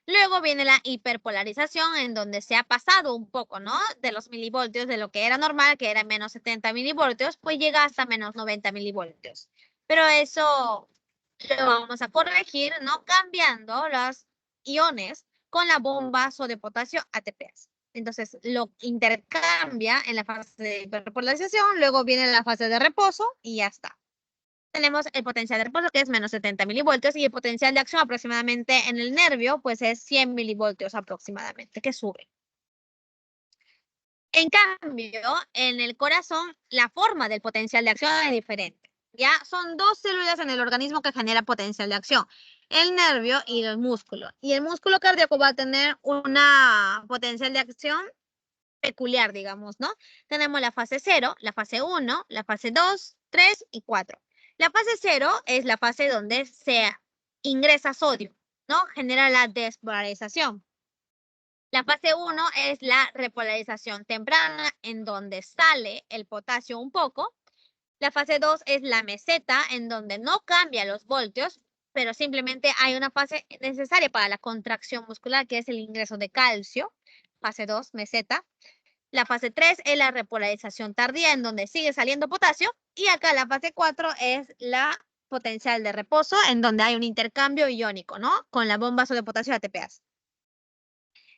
Luego viene la hiperpolarización, en donde se ha pasado un poco, ¿no? De los milivoltios, de lo que era normal, que era menos 70 milivoltios, pues llega hasta menos 90 milivoltios. Pero eso lo vamos a corregir, ¿no? Cambiando los iones con la bomba de potasio ATPase. Entonces, lo intercambia en la fase de hiperpolarización, luego viene la fase de reposo y ya está. Tenemos el potencial de reposo, que es menos 70 milivoltios, y el potencial de acción aproximadamente en el nervio, pues es 100 milivoltios aproximadamente, que sube. En cambio, en el corazón, la forma del potencial de acción es diferente. Ya son dos células en el organismo que generan potencial de acción, el nervio y el músculo. Y el músculo cardíaco va a tener una potencial de acción peculiar, digamos, ¿no? Tenemos la fase 0, la fase 1, la fase 2, 3 y 4. La fase 0 es la fase donde se ingresa sodio, ¿no? Genera la despolarización. La fase 1 es la repolarización temprana, en donde sale el potasio un poco. La fase 2 es la meseta, en donde no cambia los voltios, pero simplemente hay una fase necesaria para la contracción muscular, que es el ingreso de calcio. Fase 2, meseta. La fase 3 es la repolarización tardía, en donde sigue saliendo potasio. Y acá la fase 4 es la potencial de reposo, en donde hay un intercambio iónico, ¿no? Con la bomba de potasio ATPase.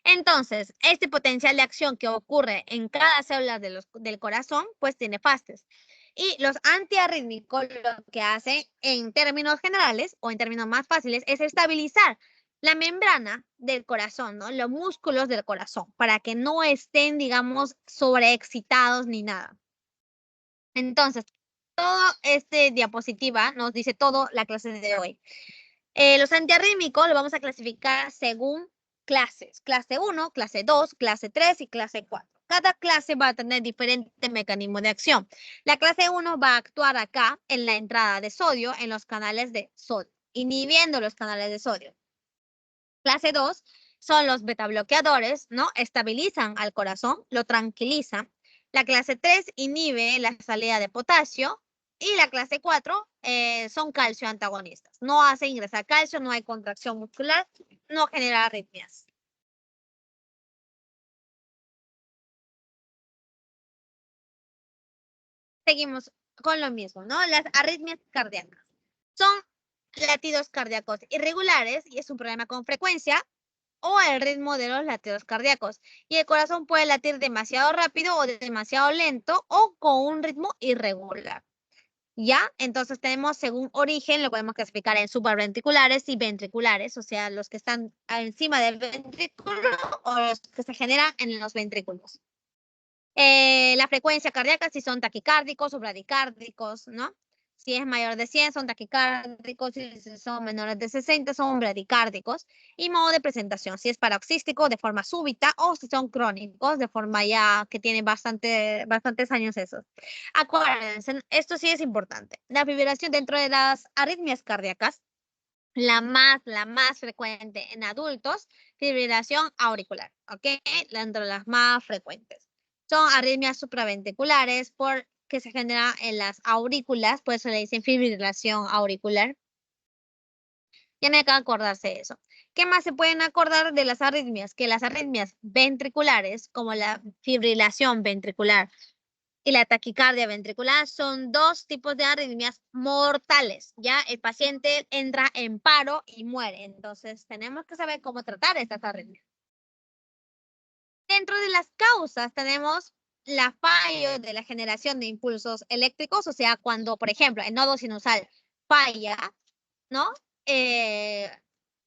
Entonces, este potencial de acción que ocurre en cada célula del corazón, pues tiene fases. Y los antiarrítmicos lo que hacen en términos generales o en términos más fáciles es estabilizar la membrana del corazón, ¿no? Los músculos del corazón, para que no estén, digamos, sobreexcitados ni nada. Entonces, todo este diapositiva nos dice todo la clase de hoy. Los antiarrítmicos lo vamos a clasificar según clases. Clase 1, clase 2, clase 3 y clase 4. cada clase va a tener diferente mecanismo de acción. La clase 1 va a actuar acá en la entrada de sodio, en los canales de sodio, inhibiendo los canales de sodio. Clase 2 son los betabloqueadores, ¿no? Estabilizan al corazón, lo tranquilizan. La clase 3 inhibe la salida de potasio. Y la clase 4 son calcio antagonistas. No hace ingresar calcio, no hay contracción muscular, no genera arritmias. Seguimos con lo mismo, ¿no? Las arritmias cardíacas son latidos cardíacos irregulares y es un problema con frecuencia o el ritmo de los latidos cardíacos. Y el corazón puede latir demasiado rápido o demasiado lento o con un ritmo irregular. ¿Ya? Entonces tenemos, según origen, lo podemos clasificar en supraventriculares y ventriculares, o sea, los que están encima del ventrículo o los que se generan en los ventrículos. La frecuencia cardíaca, si son taquicárdicos o bradicárdicos, ¿no? Si es mayor de 100 son taquicárdicos, si son menores de 60 son bradicárdicos. Y modo de presentación, si es paroxístico de forma súbita o si son crónicos de forma ya que tienen bastantes años esos. Acuérdense, esto sí es importante. La fibrilación dentro de las arritmias cardíacas, la más frecuente en adultos, fibrilación auricular, ¿ok? Dentro de las más frecuentes. Son arritmias supraventriculares porque se genera en las aurículas, por eso le dicen fibrilación auricular. Tiene que acordarse de eso. ¿Qué más se pueden acordar de las arritmias? Que las arritmias ventriculares, como la fibrilación ventricular y la taquicardia ventricular, son dos tipos de arritmias mortales. Ya el paciente entra en paro y muere. Entonces, tenemos que saber cómo tratar estas arritmias. Dentro de las causas tenemos la fallo de la generación de impulsos eléctricos, o sea, cuando, por ejemplo, el nodo sinusal falla, ¿no?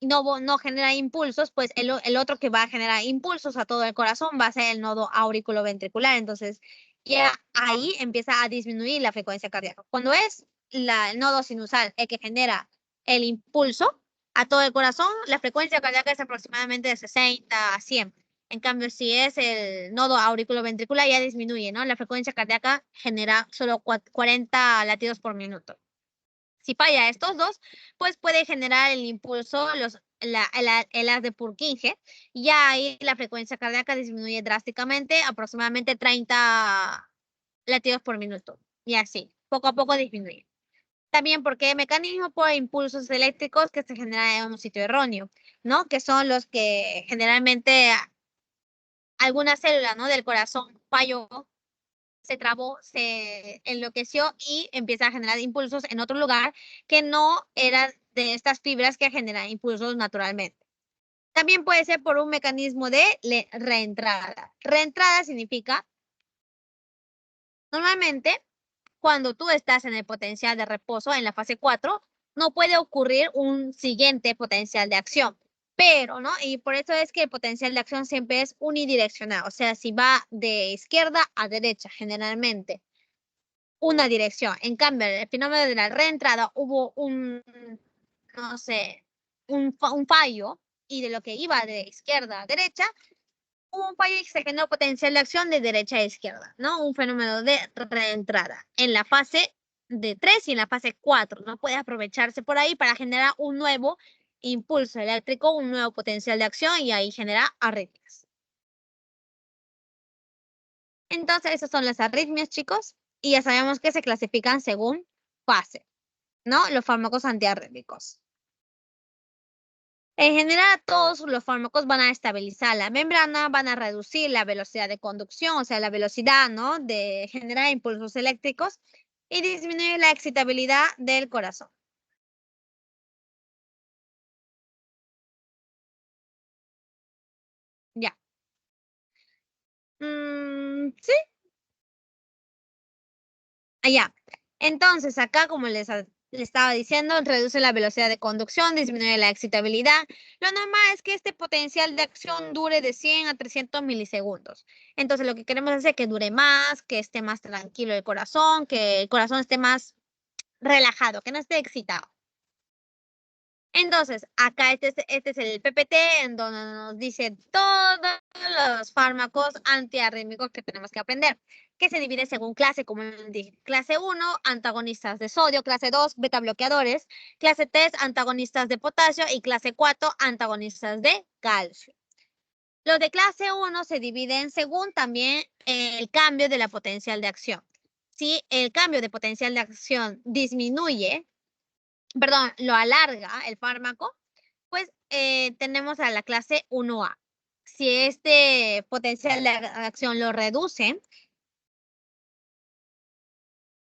No genera impulsos, pues el otro que va a generar impulsos a todo el corazón va a ser el nodo auriculoventricular. Entonces, ya ahí empieza a disminuir la frecuencia cardíaca. Cuando es el nodo sinusal el que genera el impulso a todo el corazón, la frecuencia cardíaca es aproximadamente de 60 a 100. En cambio, si es el nodo auriculoventricular, ya disminuye, ¿no? La frecuencia cardíaca genera solo 40 latidos por minuto. Si falla estos dos, pues puede generar el impulso, el haz de Purkinje, y ya ahí la frecuencia cardíaca disminuye drásticamente, aproximadamente 30 latidos por minuto. Y así, poco a poco disminuye. También porque mecanismo por impulsos eléctricos que se generan en un sitio erróneo, ¿no? Que son los que generalmente alguna célula, ¿no? Del corazón falló, se trabó, se enloqueció y empieza a generar impulsos en otro lugar que no eran de estas fibras que generan impulsos naturalmente. También puede ser por un mecanismo de reentrada. Reentrada significa, normalmente, cuando tú estás en el potencial de reposo, en la fase 4, no puede ocurrir un siguiente potencial de acción. Pero, ¿no? Y por eso es que el potencial de acción siempre es unidireccional. O sea, si va de izquierda a derecha, generalmente, una dirección. En cambio, en el fenómeno de la reentrada hubo no sé, un fallo y de lo que iba de izquierda a derecha, hubo un fallo y se generó potencial de acción de derecha a izquierda, ¿no? Un fenómeno de reentrada en la fase de 3 y en la fase 4, ¿no? Puede aprovecharse por ahí para generar un nuevo impulso eléctrico, un nuevo potencial de acción y ahí genera arritmias. Entonces, esas son las arritmias, chicos, y ya sabemos que se clasifican según fase, ¿no? Los fármacos antiarrítmicos. En general, todos los fármacos van a estabilizar la membrana, van a reducir la velocidad de conducción, o sea, la velocidad, ¿no? De generar impulsos eléctricos y disminuir la excitabilidad del corazón. Ya. Sí. Allá. Entonces, acá, como les estaba diciendo, reduce la velocidad de conducción, disminuye la excitabilidad. Lo normal es que este potencial de acción dure de 100 a 300 milisegundos. Entonces, lo que queremos hacer es que dure más, que esté más tranquilo el corazón, que el corazón esté más relajado, que no esté excitado. Entonces, acá este es el PPT, en donde nos dice todos los fármacos antiarrítmicos que tenemos que aprender, que se divide según clase, como dije. Clase 1, antagonistas de sodio. Clase 2, beta bloqueadores. Clase 3, antagonistas de potasio. Y clase 4, antagonistas de calcio. Los de clase 1 se dividen según también el cambio de la potencial de acción. Si el cambio de potencial de acción disminuye, perdón, lo alarga el fármaco, pues tenemos a la clase 1A. Si este potencial de acción lo reduce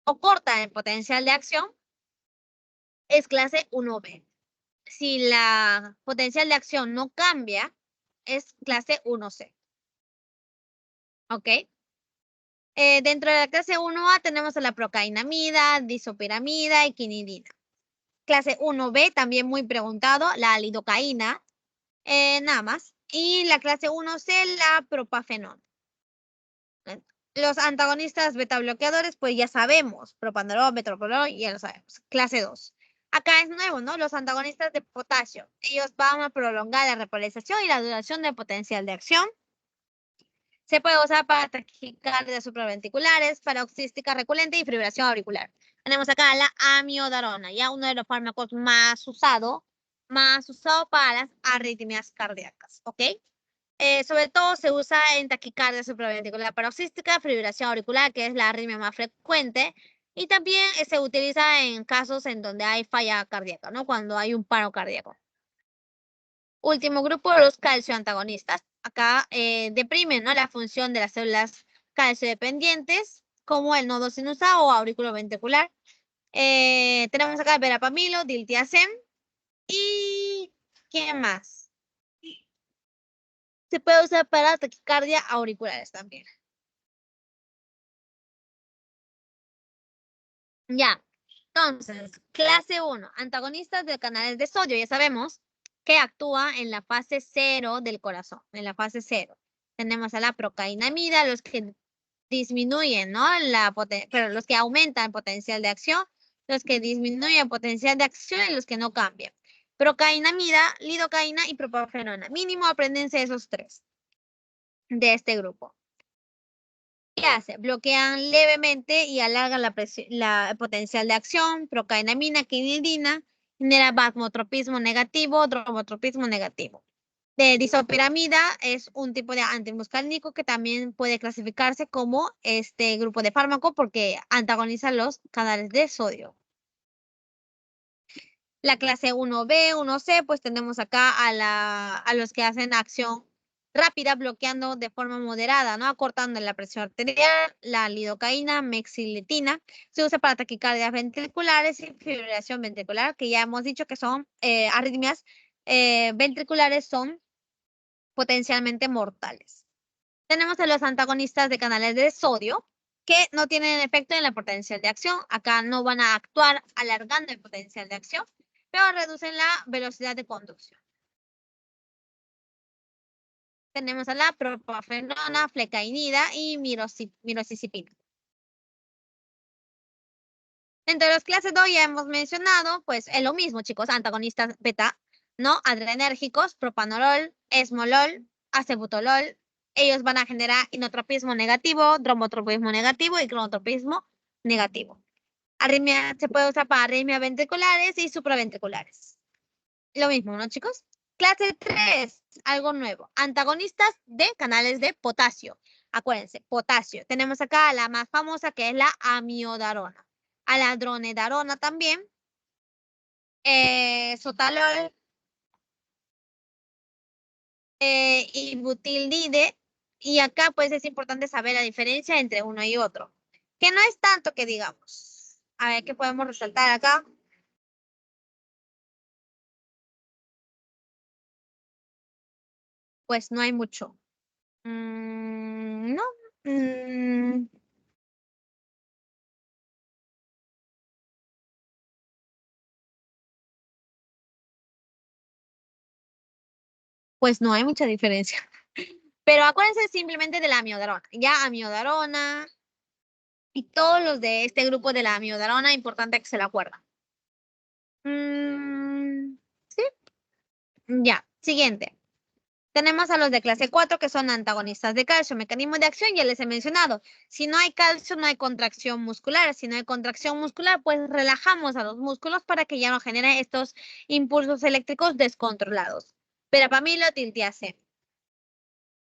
o corta el potencial de acción, es clase 1B. Si la potencial de acción no cambia, es clase 1C. ¿Ok? Dentro de la clase 1A tenemos a la procainamida, disopiramida y quinidina. Clase 1B, también muy preguntado, la lidocaína, nada más. Y la clase 1C, la propafenona. Los antagonistas beta bloqueadores, pues ya sabemos, propanolol, metoprolol, ya lo sabemos. Clase 2. Acá es nuevo, ¿no? Los antagonistas de potasio. Ellos van a prolongar la repolarización y la duración del potencial de acción. Se puede usar para taquicardias supraventriculares, paroxística recurrente y fibrilación auricular. Tenemos acá la amiodarona, ya uno de los fármacos más usado para las arritmias cardíacas, ¿ok? Sobre todo se usa en taquicardia supraventricular paroxística, fibrilación auricular, que es la arritmia más frecuente, y también se utiliza en casos en donde hay falla cardíaca, ¿no? Cuando hay un paro cardíaco. Último grupo, los calcioantagonistas. Acá deprimen, ¿no?, la función de las células calciodependientes, como el nodo sinusal o auriculoventricular. Tenemos acá verapamilo, diltiazem y ¿qué más? Se puede usar para taquicardia auriculares también. Ya, entonces, clase 1, antagonistas de canales de sodio. Ya sabemos que actúa en la fase 0 del corazón, en la fase 0. Tenemos a la procainamida, los que disminuyen, ¿no? Pero los que aumentan el potencial de acción, los que disminuyen el potencial de acción y los que no cambian. Procainamida, lidocaína y propafenona. Mínimo apréndense esos tres de este grupo. ¿Qué hace? Bloquean levemente y alargan la potencial de acción. Procainamina, quinidina, genera vasmotropismo negativo, dromotropismo negativo. De disopiramida es un tipo de antimuscarínico que también puede clasificarse como este grupo de fármaco porque antagoniza los canales de sodio. La clase 1B, 1C, pues tenemos acá a los que hacen acción rápida, bloqueando de forma moderada, ¿no? Acortando la presión arterial, la lidocaína, mexiletina, se usa para taquicardias ventriculares y fibrilación ventricular, que ya hemos dicho que son arritmias ventriculares, son potencialmente mortales. Tenemos a los antagonistas de canales de sodio, que no tienen efecto en la potencial de acción. Acá no van a actuar alargando el potencial de acción, pero reducen la velocidad de conducción. Tenemos a la propafenona, flecainida y mirosizipina. Dentro de las clases 2 ya hemos mencionado, pues es lo mismo, chicos, antagonistas beta, ¿no? Adrenérgicos, propanolol, esmolol, acebutolol. Ellos van a generar inotropismo negativo, dromotropismo negativo y cronotropismo negativo. Arritmia se puede usar para arritmias ventriculares y supraventriculares. Lo mismo, ¿no, chicos? Clase 3, algo nuevo. Antagonistas de canales de potasio. Acuérdense, potasio. Tenemos acá la más famosa, que es la amiodarona. A la dronedarona también. Sotalol. Y butildide. Y acá pues es importante saber la diferencia entre uno y otro. Que no es tanto que digamos. A ver, ¿qué podemos resaltar acá? Pues no hay mucho. No. Pues no hay mucha diferencia. Pero acuérdense simplemente de la amiodarona. Ya amiodarona y todos los de este grupo de la amiodarona, importante que se lo acuerden. Sí, Ya, siguiente. Tenemos a los de clase 4 que son antagonistas de calcio. Mecanismo de acción, ya les he mencionado. Si no hay calcio, no hay contracción muscular. Si no hay contracción muscular, pues relajamos a los músculos para que ya no generen estos impulsos eléctricos descontrolados. Verapamilo, tiltiazem.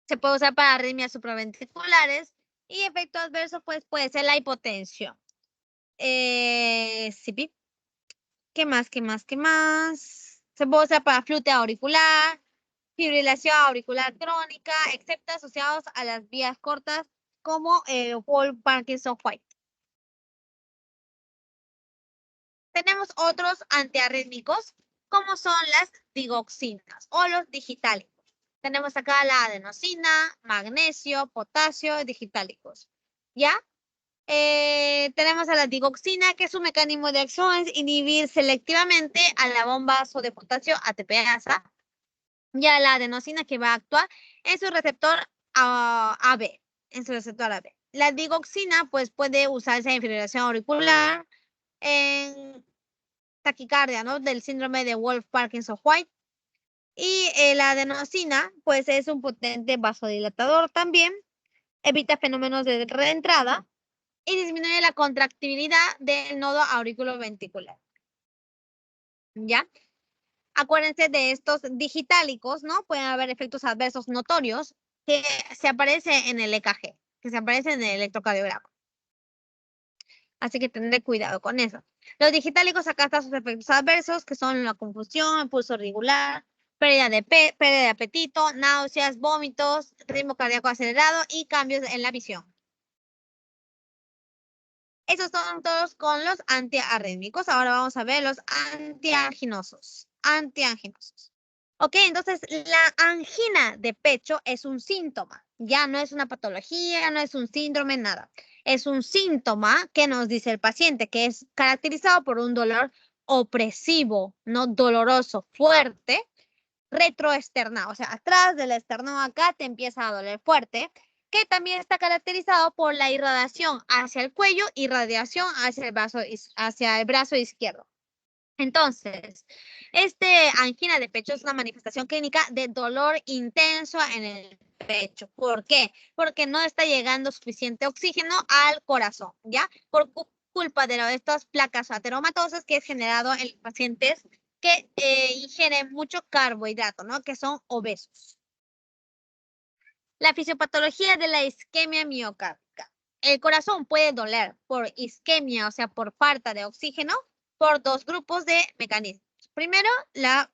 Se puede usar para arritmias supraventriculares y efecto adverso, pues puede ser la hipotensión. Sí, ¿qué más? Se puede usar para flute auricular, fibrilación auricular crónica, excepto asociados a las vías cortas como el Wolff-Parkinson-White. Tenemos otros antiarrítmicos como son las digoxinas o los digitálicos. Tenemos acá la adenosina, magnesio, potasio, digitálicos. ¿Ya? Tenemos a la digoxina, que su mecanismo de acción es inhibir selectivamente a la bomba de potasio ATPasa. Ya la adenosina que va a actuar en su receptor AB, en su receptor AB. La digoxina pues puede usarse en fibrilación auricular, en taquicardia, ¿no? Del síndrome de Wolff-Parkinson-White. Y la adenosina pues es un potente vasodilatador también, evita fenómenos de reentrada y disminuye la contractibilidad del nodo auriculoventricular. ¿Ya? Acuérdense de estos digitálicos, ¿no? Pueden haber efectos adversos notorios que se aparecen en el EKG, que se aparecen en el electrocardiograma. Así que tendré cuidado con eso. Los digitálicos acá están sus efectos adversos, que son la confusión, pulso irregular, pérdida de apetito, náuseas, vómitos, ritmo cardíaco acelerado y cambios en la visión. Esos son todos con los antiarrítmicos. Ahora vamos a ver los antianginosos. Ok, entonces la angina de pecho es un síntoma. Ya no es una patología, no es un síndrome, nada. Es un síntoma que nos dice el paciente, que es caracterizado por un dolor opresivo, no doloroso, fuerte, retroesternado. O sea, atrás del esternón acá te empieza a doler fuerte, que también está caracterizado por la irradiación hacia el cuello y radiación hacia el brazo izquierdo. Entonces, angina de pecho es una manifestación clínica de dolor intenso en el pecho. ¿Por qué? Porque no está llegando suficiente oxígeno al corazón, ¿ya? Por culpa de estas placas ateromatosas que es generado en los pacientes que ingieren mucho carbohidrato, ¿no? Que son obesos. La fisiopatología de la isquemia miocárdica. El corazón puede doler por isquemia, o sea, por falta de oxígeno, por dos grupos de mecanismos. Primero, la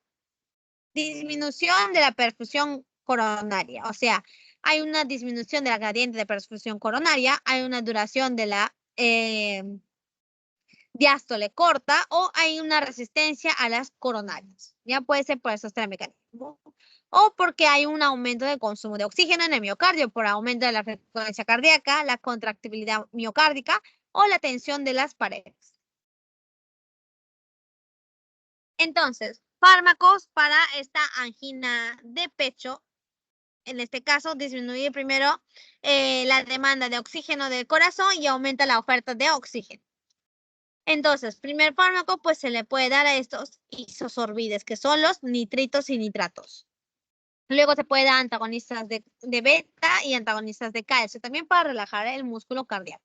disminución de la perfusión coronaria, o sea, hay una disminución de la gradiente de perfusión coronaria, hay una duración de la diástole corta o hay una resistencia a las coronarias. Ya puede ser por esos tres mecanismos. O porque hay un aumento de consumo de oxígeno en el miocardio por aumento de la frecuencia cardíaca, la contractibilidad miocárdica o la tensión de las paredes. Entonces, fármacos para esta angina de pecho. En este caso, disminuye primero la demanda de oxígeno del corazón y aumenta la oferta de oxígeno. Entonces, primer fármaco, pues se le puede dar a estos isosorbides, que son los nitritos y nitratos. Luego se puede dar antagonistas de beta y antagonistas de calcio, también para relajar el músculo cardíaco.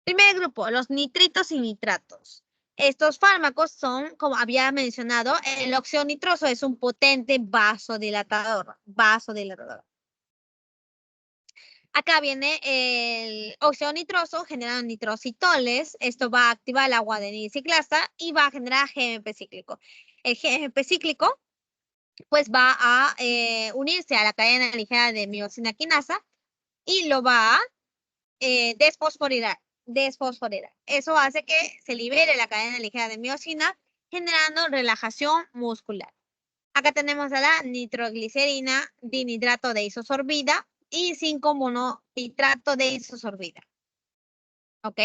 Primer grupo, los nitritos y nitratos. Estos fármacos son, como había mencionado, el óxido nitroso es un potente vasodilatador. Acá viene el óxido nitroso generando nitrocitoles. Esto va a activar la guanidina ciclasa y va a generar GMP cíclico. El GMP cíclico pues va a unirse a la cadena ligera de miosina quinasa y lo va a desfosforilar. Eso hace que se libere la cadena ligera de miosina generando relajación muscular. Acá tenemos a la nitroglicerina, dinitrato de isosorbida y 5-mononitrato de isosorbida. ¿Ok?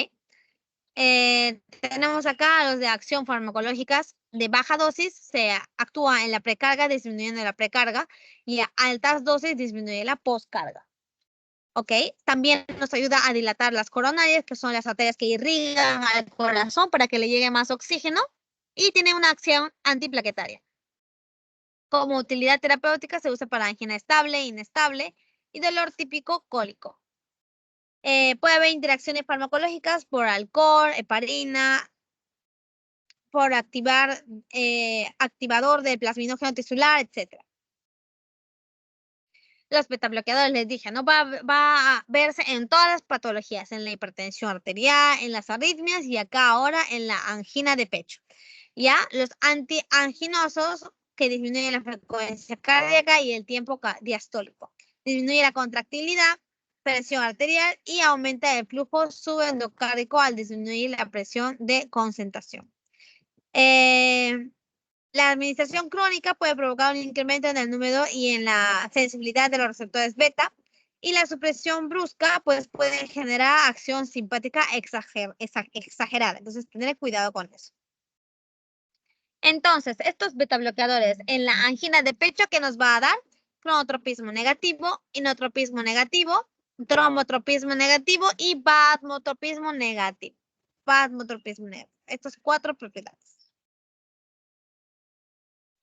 Tenemos acá los de acción farmacológicas de baja dosis, se actúa en la precarga disminuyendo la precarga y a altas dosis disminuye la postcarga. ¿Ok? También nos ayuda a dilatar las coronarias, que son las arterias que irrigan al corazón para que le llegue más oxígeno y tiene una acción antiplaquetaria. Como utilidad terapéutica se usa para angina estable, inestable y dolor típico cólico. Puede haber interacciones farmacológicas por alcohol, heparina, por activador del plasminógeno tisular, etc. Los betabloqueadores, les dije, ¿no? Va a verse en todas las patologías, en la hipertensión arterial, en las arritmias y acá ahora en la angina de pecho. ¿Ya? Los antianginosos que disminuyen la frecuencia cardíaca y el tiempo diastólico. Disminuye la contractilidad, presión arterial y aumenta el flujo subendocárdico al disminuir la presión de concentración. La administración crónica puede provocar un incremento en el número y en la sensibilidad de los receptores beta, y la supresión brusca pues, puede generar acción simpática exagerada. Entonces, tener cuidado con eso. Entonces, estos betabloqueadores en la angina de pecho, ¿qué nos va a dar? Cronotropismo negativo, inotropismo negativo, trombotropismo negativo y vasmotropismo negativo. Vasmotropismo negativo. Estas 4 propiedades.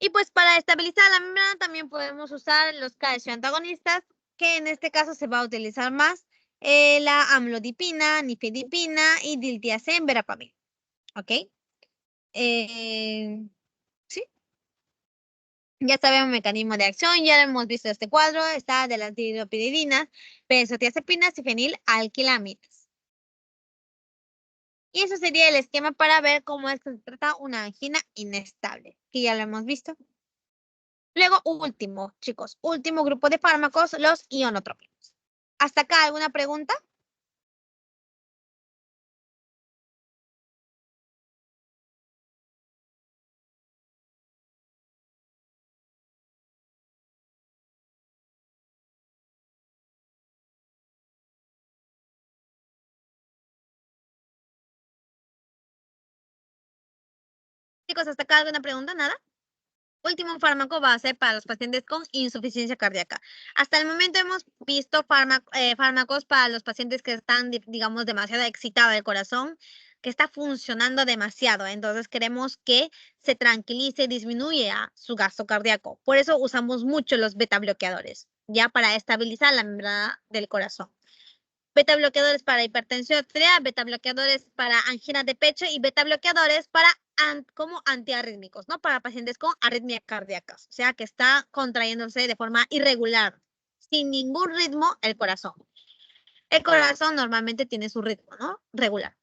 Y pues para estabilizar la membrana también podemos usar los calcio antagonistas, que en este caso se va a utilizar más la amlodipina, nifedipina y diltiazem, verapamil. ¿Ok? Sí. Ya sabemos el mecanismo de acción, ya lo hemos visto este cuadro, está de las tiropidinas, benzodiazepinas y fenilalquilaminas. Y eso sería el esquema para ver cómo es que se trata una angina inestable, que ya lo hemos visto. Luego, último, chicos, último grupo de fármacos, los ionotrópicos. ¿Hasta acá alguna pregunta? Chicos, ¿hasta acá alguna pregunta? ¿Nada? Último fármaco va a ser para los pacientes con insuficiencia cardíaca. Hasta el momento hemos visto fármacos para los pacientes que están, digamos, demasiado excitado el corazón, que está funcionando demasiado. Entonces queremos que se tranquilice, disminuya su gasto cardíaco. Por eso usamos mucho los beta bloqueadores, ya para estabilizar la membrana del corazón. Beta bloqueadores para hipertensión arterial, beta bloqueadores para angina de pecho y beta bloqueadores para como antiarrítmicos, ¿no? Para pacientes con arritmias cardíacas, o sea, que está contrayéndose de forma irregular, sin ningún ritmo el corazón. El corazón normalmente tiene su ritmo, ¿no? Regular.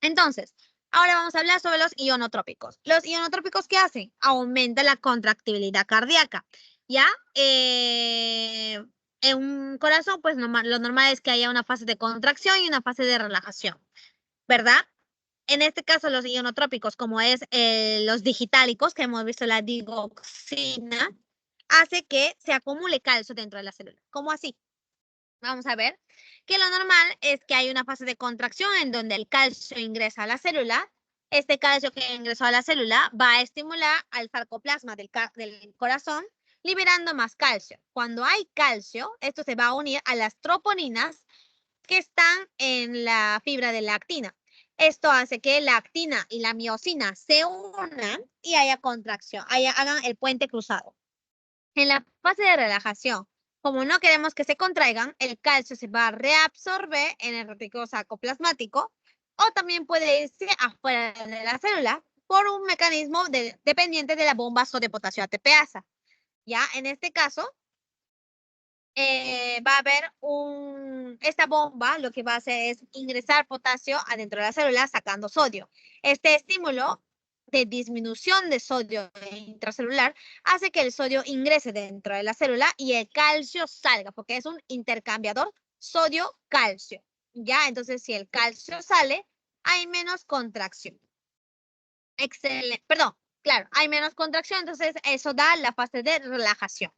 Entonces, ahora vamos a hablar sobre los ionotrópicos. Los ionotrópicos, ¿qué hacen? Aumenta la contractibilidad cardíaca, ¿ya? En un corazón, pues lo normal es que haya una fase de contracción y una fase de relajación, ¿verdad? En este caso, los ionotrópicos, como es los digitálicos, que hemos visto la digoxina, hace que se acumule calcio dentro de la célula. ¿Cómo así? Vamos a ver que lo normal es que hay una fase de contracción en donde el calcio ingresa a la célula. Este calcio que ingresó a la célula va a estimular al sarcoplasma del corazón, liberando más calcio. Cuando hay calcio, esto se va a unir a las troponinas que están en la fibra de la actina. Esto hace que la actina y la miosina se unan y haya contracción, hagan el puente cruzado. En la fase de relajación, como no queremos que se contraigan, el calcio se va a reabsorber en el retículo sarcoplasmático o también puede irse afuera de la célula por un mecanismo dependiente de la bomba sodio potasio ATPasa. Ya, en este caso, va a haber esta bomba, lo que va a hacer es ingresar potasio adentro de la célula sacando sodio. Este estímulo de disminución de sodio intracelular hace que el sodio ingrese dentro de la célula y el calcio salga, porque es un intercambiador sodio-calcio. ¿Ya? Entonces, si el calcio sale, hay menos contracción. Excelente. Perdón, claro, hay menos contracción, entonces eso da la fase de relajación.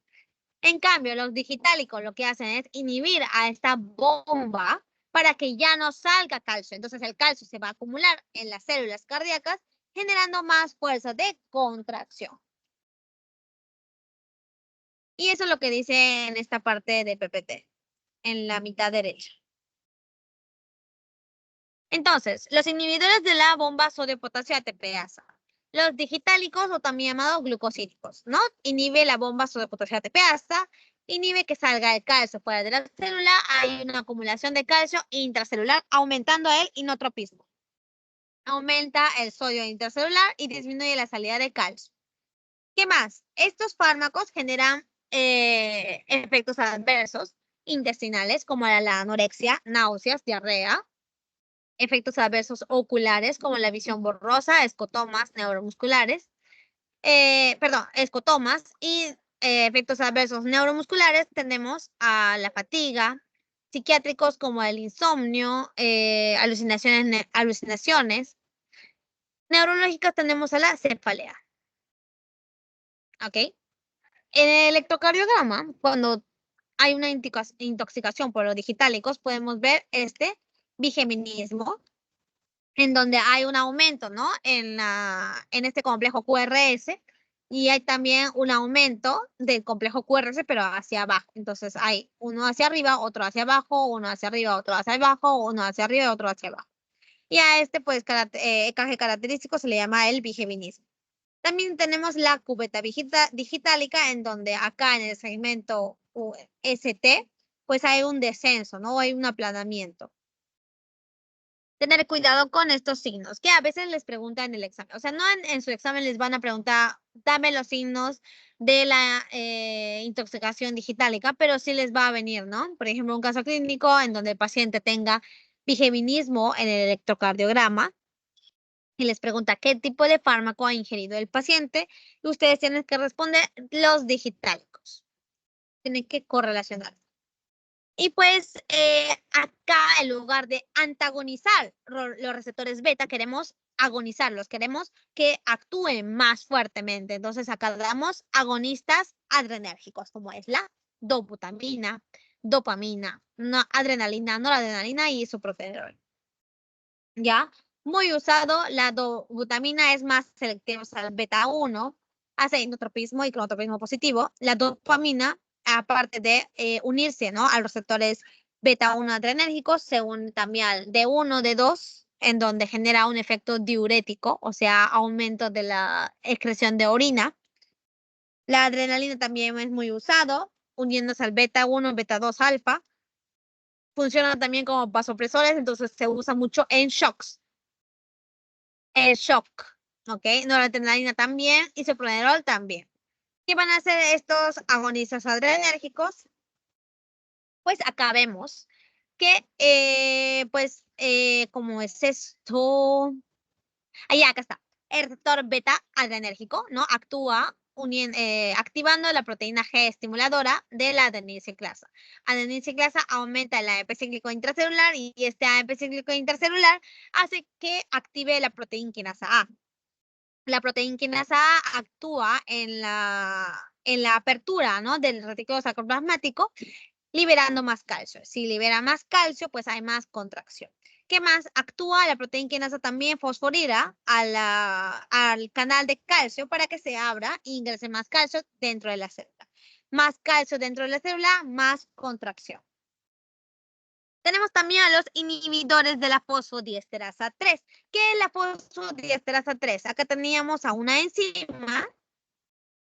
En cambio, los digitálicos lo que hacen es inhibir a esta bomba para que ya no salga calcio. Entonces, el calcio se va a acumular en las células cardíacas, generando más fuerza de contracción. Y eso es lo que dice en esta parte de PPT, en la mitad derecha. Entonces, los inhibidores de la bomba sodio-potasio ATPasa. Los digitálicos, o también llamados glucosídicos, ¿no? Inhibe la bomba suprapotasio ATPasa, inhibe que salga el calcio fuera de la célula, hay una acumulación de calcio intracelular, aumentando el inotropismo. Aumenta el sodio intracelular y disminuye la salida de calcio. ¿Qué más? Estos fármacos generan efectos adversos intestinales como la anorexia, náuseas, diarrea, efectos adversos oculares como la visión borrosa, escotomas neuromusculares, escotomas y efectos adversos neuromusculares tenemos a la fatiga, psiquiátricos como el insomnio, alucinaciones, neurológicas tenemos a la cefalea. ¿Ok? En el electrocardiograma, cuando hay una intoxicación por los digitálicos, podemos ver este bigeminismo, en donde hay un aumento, ¿no? En este complejo QRS, y hay también un aumento del complejo QRS, pero hacia abajo. Entonces hay uno hacia arriba, otro hacia abajo, uno hacia arriba, otro hacia abajo, uno hacia arriba y otro hacia abajo. Y a este, pues, eje característico se le llama el bigeminismo. También tenemos la cubeta digitálica, en donde acá en el segmento ST, pues hay un descenso, ¿no? Hay un aplanamiento. Tener cuidado con estos signos, que a veces les preguntan en el examen. O sea, no en su examen les van a preguntar, dame los signos de la intoxicación digitálica, pero sí les va a venir, ¿no? Por ejemplo, un caso clínico en donde el paciente tenga bigeminismo en el electrocardiograma, y les pregunta qué tipo de fármaco ha ingerido el paciente, y ustedes tienen que responder los digitálicos. Tienen que correlacionar. Y pues acá, en lugar de antagonizar los receptores beta, queremos agonizarlos, queremos que actúen más fuertemente. Entonces acá damos agonistas adrenérgicos, como es la dobutamina, dopamina, adrenalina, noradrenalina y isoproterenol. ¿Ya? Muy usado, la dobutamina es más selectiva al beta 1, hace inotropismo y cronotropismo positivo. La dopamina, aparte de unirse, ¿no?, a los receptores beta 1 adrenérgicos, se une también al D1, D2, en donde genera un efecto diurético, o sea, aumento de la excreción de orina. La adrenalina también es muy usado, uniéndose al beta 1, beta 2 alfa. Funciona también como vasopresores, entonces se usa mucho en shocks. El shock, ¿ok? Noradrenalina también y isoproterenol también. ¿Qué van a hacer estos agonistas adrenérgicos? Pues acá vemos que, ¿cómo es esto? Acá está. El receptor beta adrenérgico, ¿no? Actúa activando la proteína G estimuladora de la adenisiclasa. Adenisiclasa aumenta el AMP cíclico intracelular, y este AMP cíclico intracelular hace que active la proteína quinasa A. La proteína quinasa A actúa en la apertura, ¿no?, del retículo sarcoplasmático, liberando más calcio. Si libera más calcio, pues hay más contracción. ¿Qué más? Actúa la proteína quinasa también fosforila al canal de calcio para que se abra e ingrese más calcio dentro de la célula. Más calcio dentro de la célula, más contracción. Tenemos también a los inhibidores de la fosfodiesterasa 3. ¿Qué es la fosfodiesterasa 3? Acá teníamos a una enzima,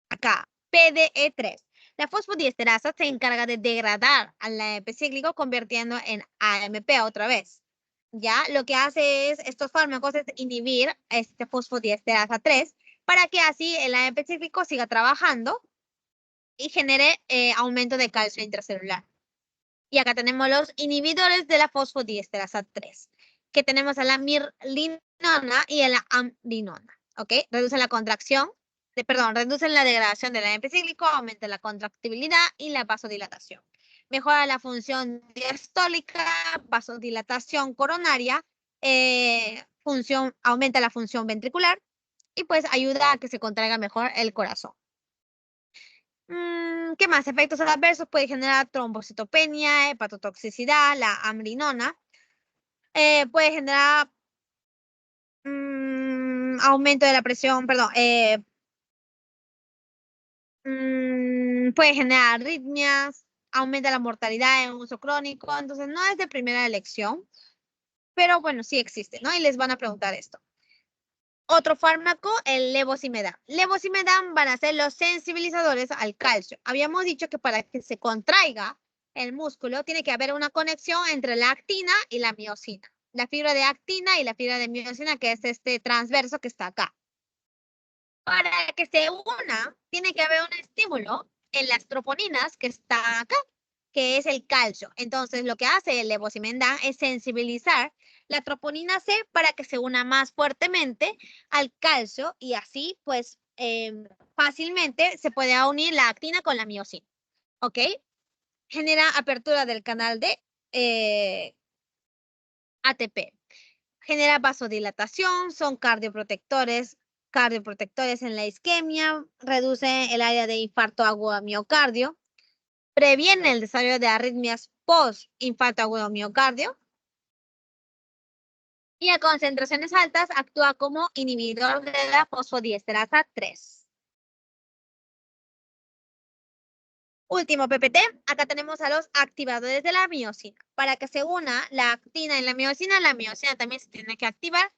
acá, PDE3. La fosfodiesterasa se encarga de degradar al AMP cíclico, convirtiendo en AMP otra vez. Ya, lo que hace estos fármacos es inhibir este fosfodiesterasa 3 para que así el AMP cíclico siga trabajando y genere aumento de calcio intracelular. Y acá tenemos los inhibidores de la fosfodiesterasa 3, que tenemos a la mirlinona y a la amrinona, ¿ok? Reducen la contracción, reducen la degradación del AMP cíclico, aumentan la contractibilidad y la vasodilatación. Mejora la función diastólica, vasodilatación coronaria, aumenta la función ventricular y pues ayuda a que se contraiga mejor el corazón. ¿Qué más? Efectos adversos: puede generar trombocitopenia, hepatotoxicidad, la amrinona. Puede generar aumento de la presión, puede generar arritmias, aumenta la mortalidad en uso crónico. Entonces no es de primera elección, pero bueno, sí existe, ¿no? Y les van a preguntar esto. Otro fármaco, el levosimendan. Levosimendan van a ser los sensibilizadores al calcio. Habíamos dicho que para que se contraiga el músculo tiene que haber una conexión entre la actina y la miosina. La fibra de actina y la fibra de miosina, que es este transverso que está acá. Para que se una, tiene que haber un estímulo en las troponinas que está acá, que es el calcio. Entonces, lo que hace el levosimendan es sensibilizar la troponina C para que se una más fuertemente al calcio y así, pues, fácilmente se puede unir la actina con la miosina. ¿Ok? Genera apertura del canal de ATP. Genera vasodilatación, son cardioprotectores en la isquemia, reduce el área de infarto agudo a miocardio, previene el desarrollo de arritmias post-infarto agudo a miocardio y a concentraciones altas actúa como inhibidor de la fosfodiesterasa 3. Último PPT, acá tenemos a los activadores de la miosina. Para que se una la actina y la miosina también se tiene que activar.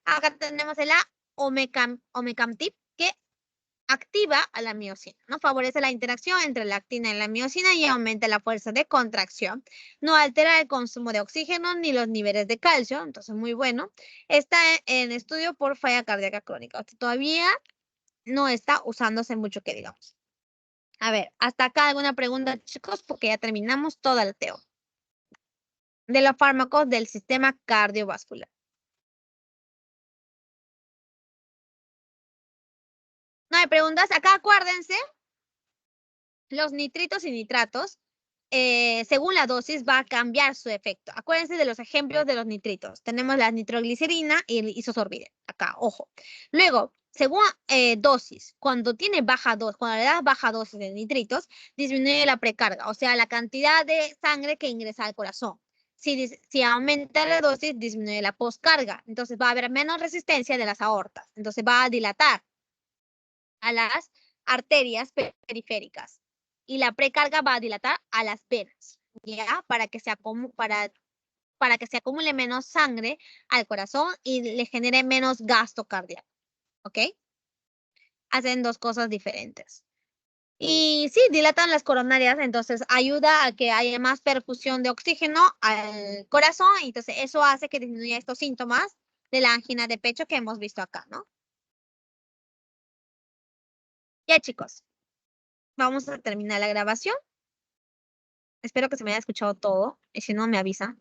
Acá tenemos el omecamtiv, que activa a la miosina, ¿no? Favorece la interacción entre la actina y la miosina y aumenta la fuerza de contracción. No altera el consumo de oxígeno ni los niveles de calcio, entonces muy bueno. Está en estudio por falla cardíaca crónica. Todavía no está usándose mucho, que digamos. A ver, hasta acá alguna pregunta, chicos, porque ya terminamos toda la teoría de los fármacos del sistema cardiovascular. No hay preguntas. Acá acuérdense, los nitritos y nitratos, según la dosis, va a cambiar su efecto. Acuérdense de los ejemplos de los nitritos. Tenemos la nitroglicerina y el isosorbide. Acá, ojo. Luego, según dosis, cuando le das baja dosis de nitritos, disminuye la precarga, o sea, la cantidad de sangre que ingresa al corazón. Si aumenta la dosis, disminuye la postcarga. Entonces va a haber menos resistencia de las aortas. Entonces va a dilatar a las arterias periféricas. Y la precarga va a dilatar a las venas, ¿ya? Para que se acumule menos sangre al corazón y le genere menos gasto cardíaco, ¿ok? Hacen dos cosas diferentes. Y sí, dilatan las coronarias, entonces ayuda a que haya más perfusión de oxígeno al corazón, y entonces eso hace que disminuya estos síntomas de la angina de pecho que hemos visto acá, ¿no? Ya, chicos, vamos a terminar la grabación. Espero que se me haya escuchado todo, y si no, me avisa.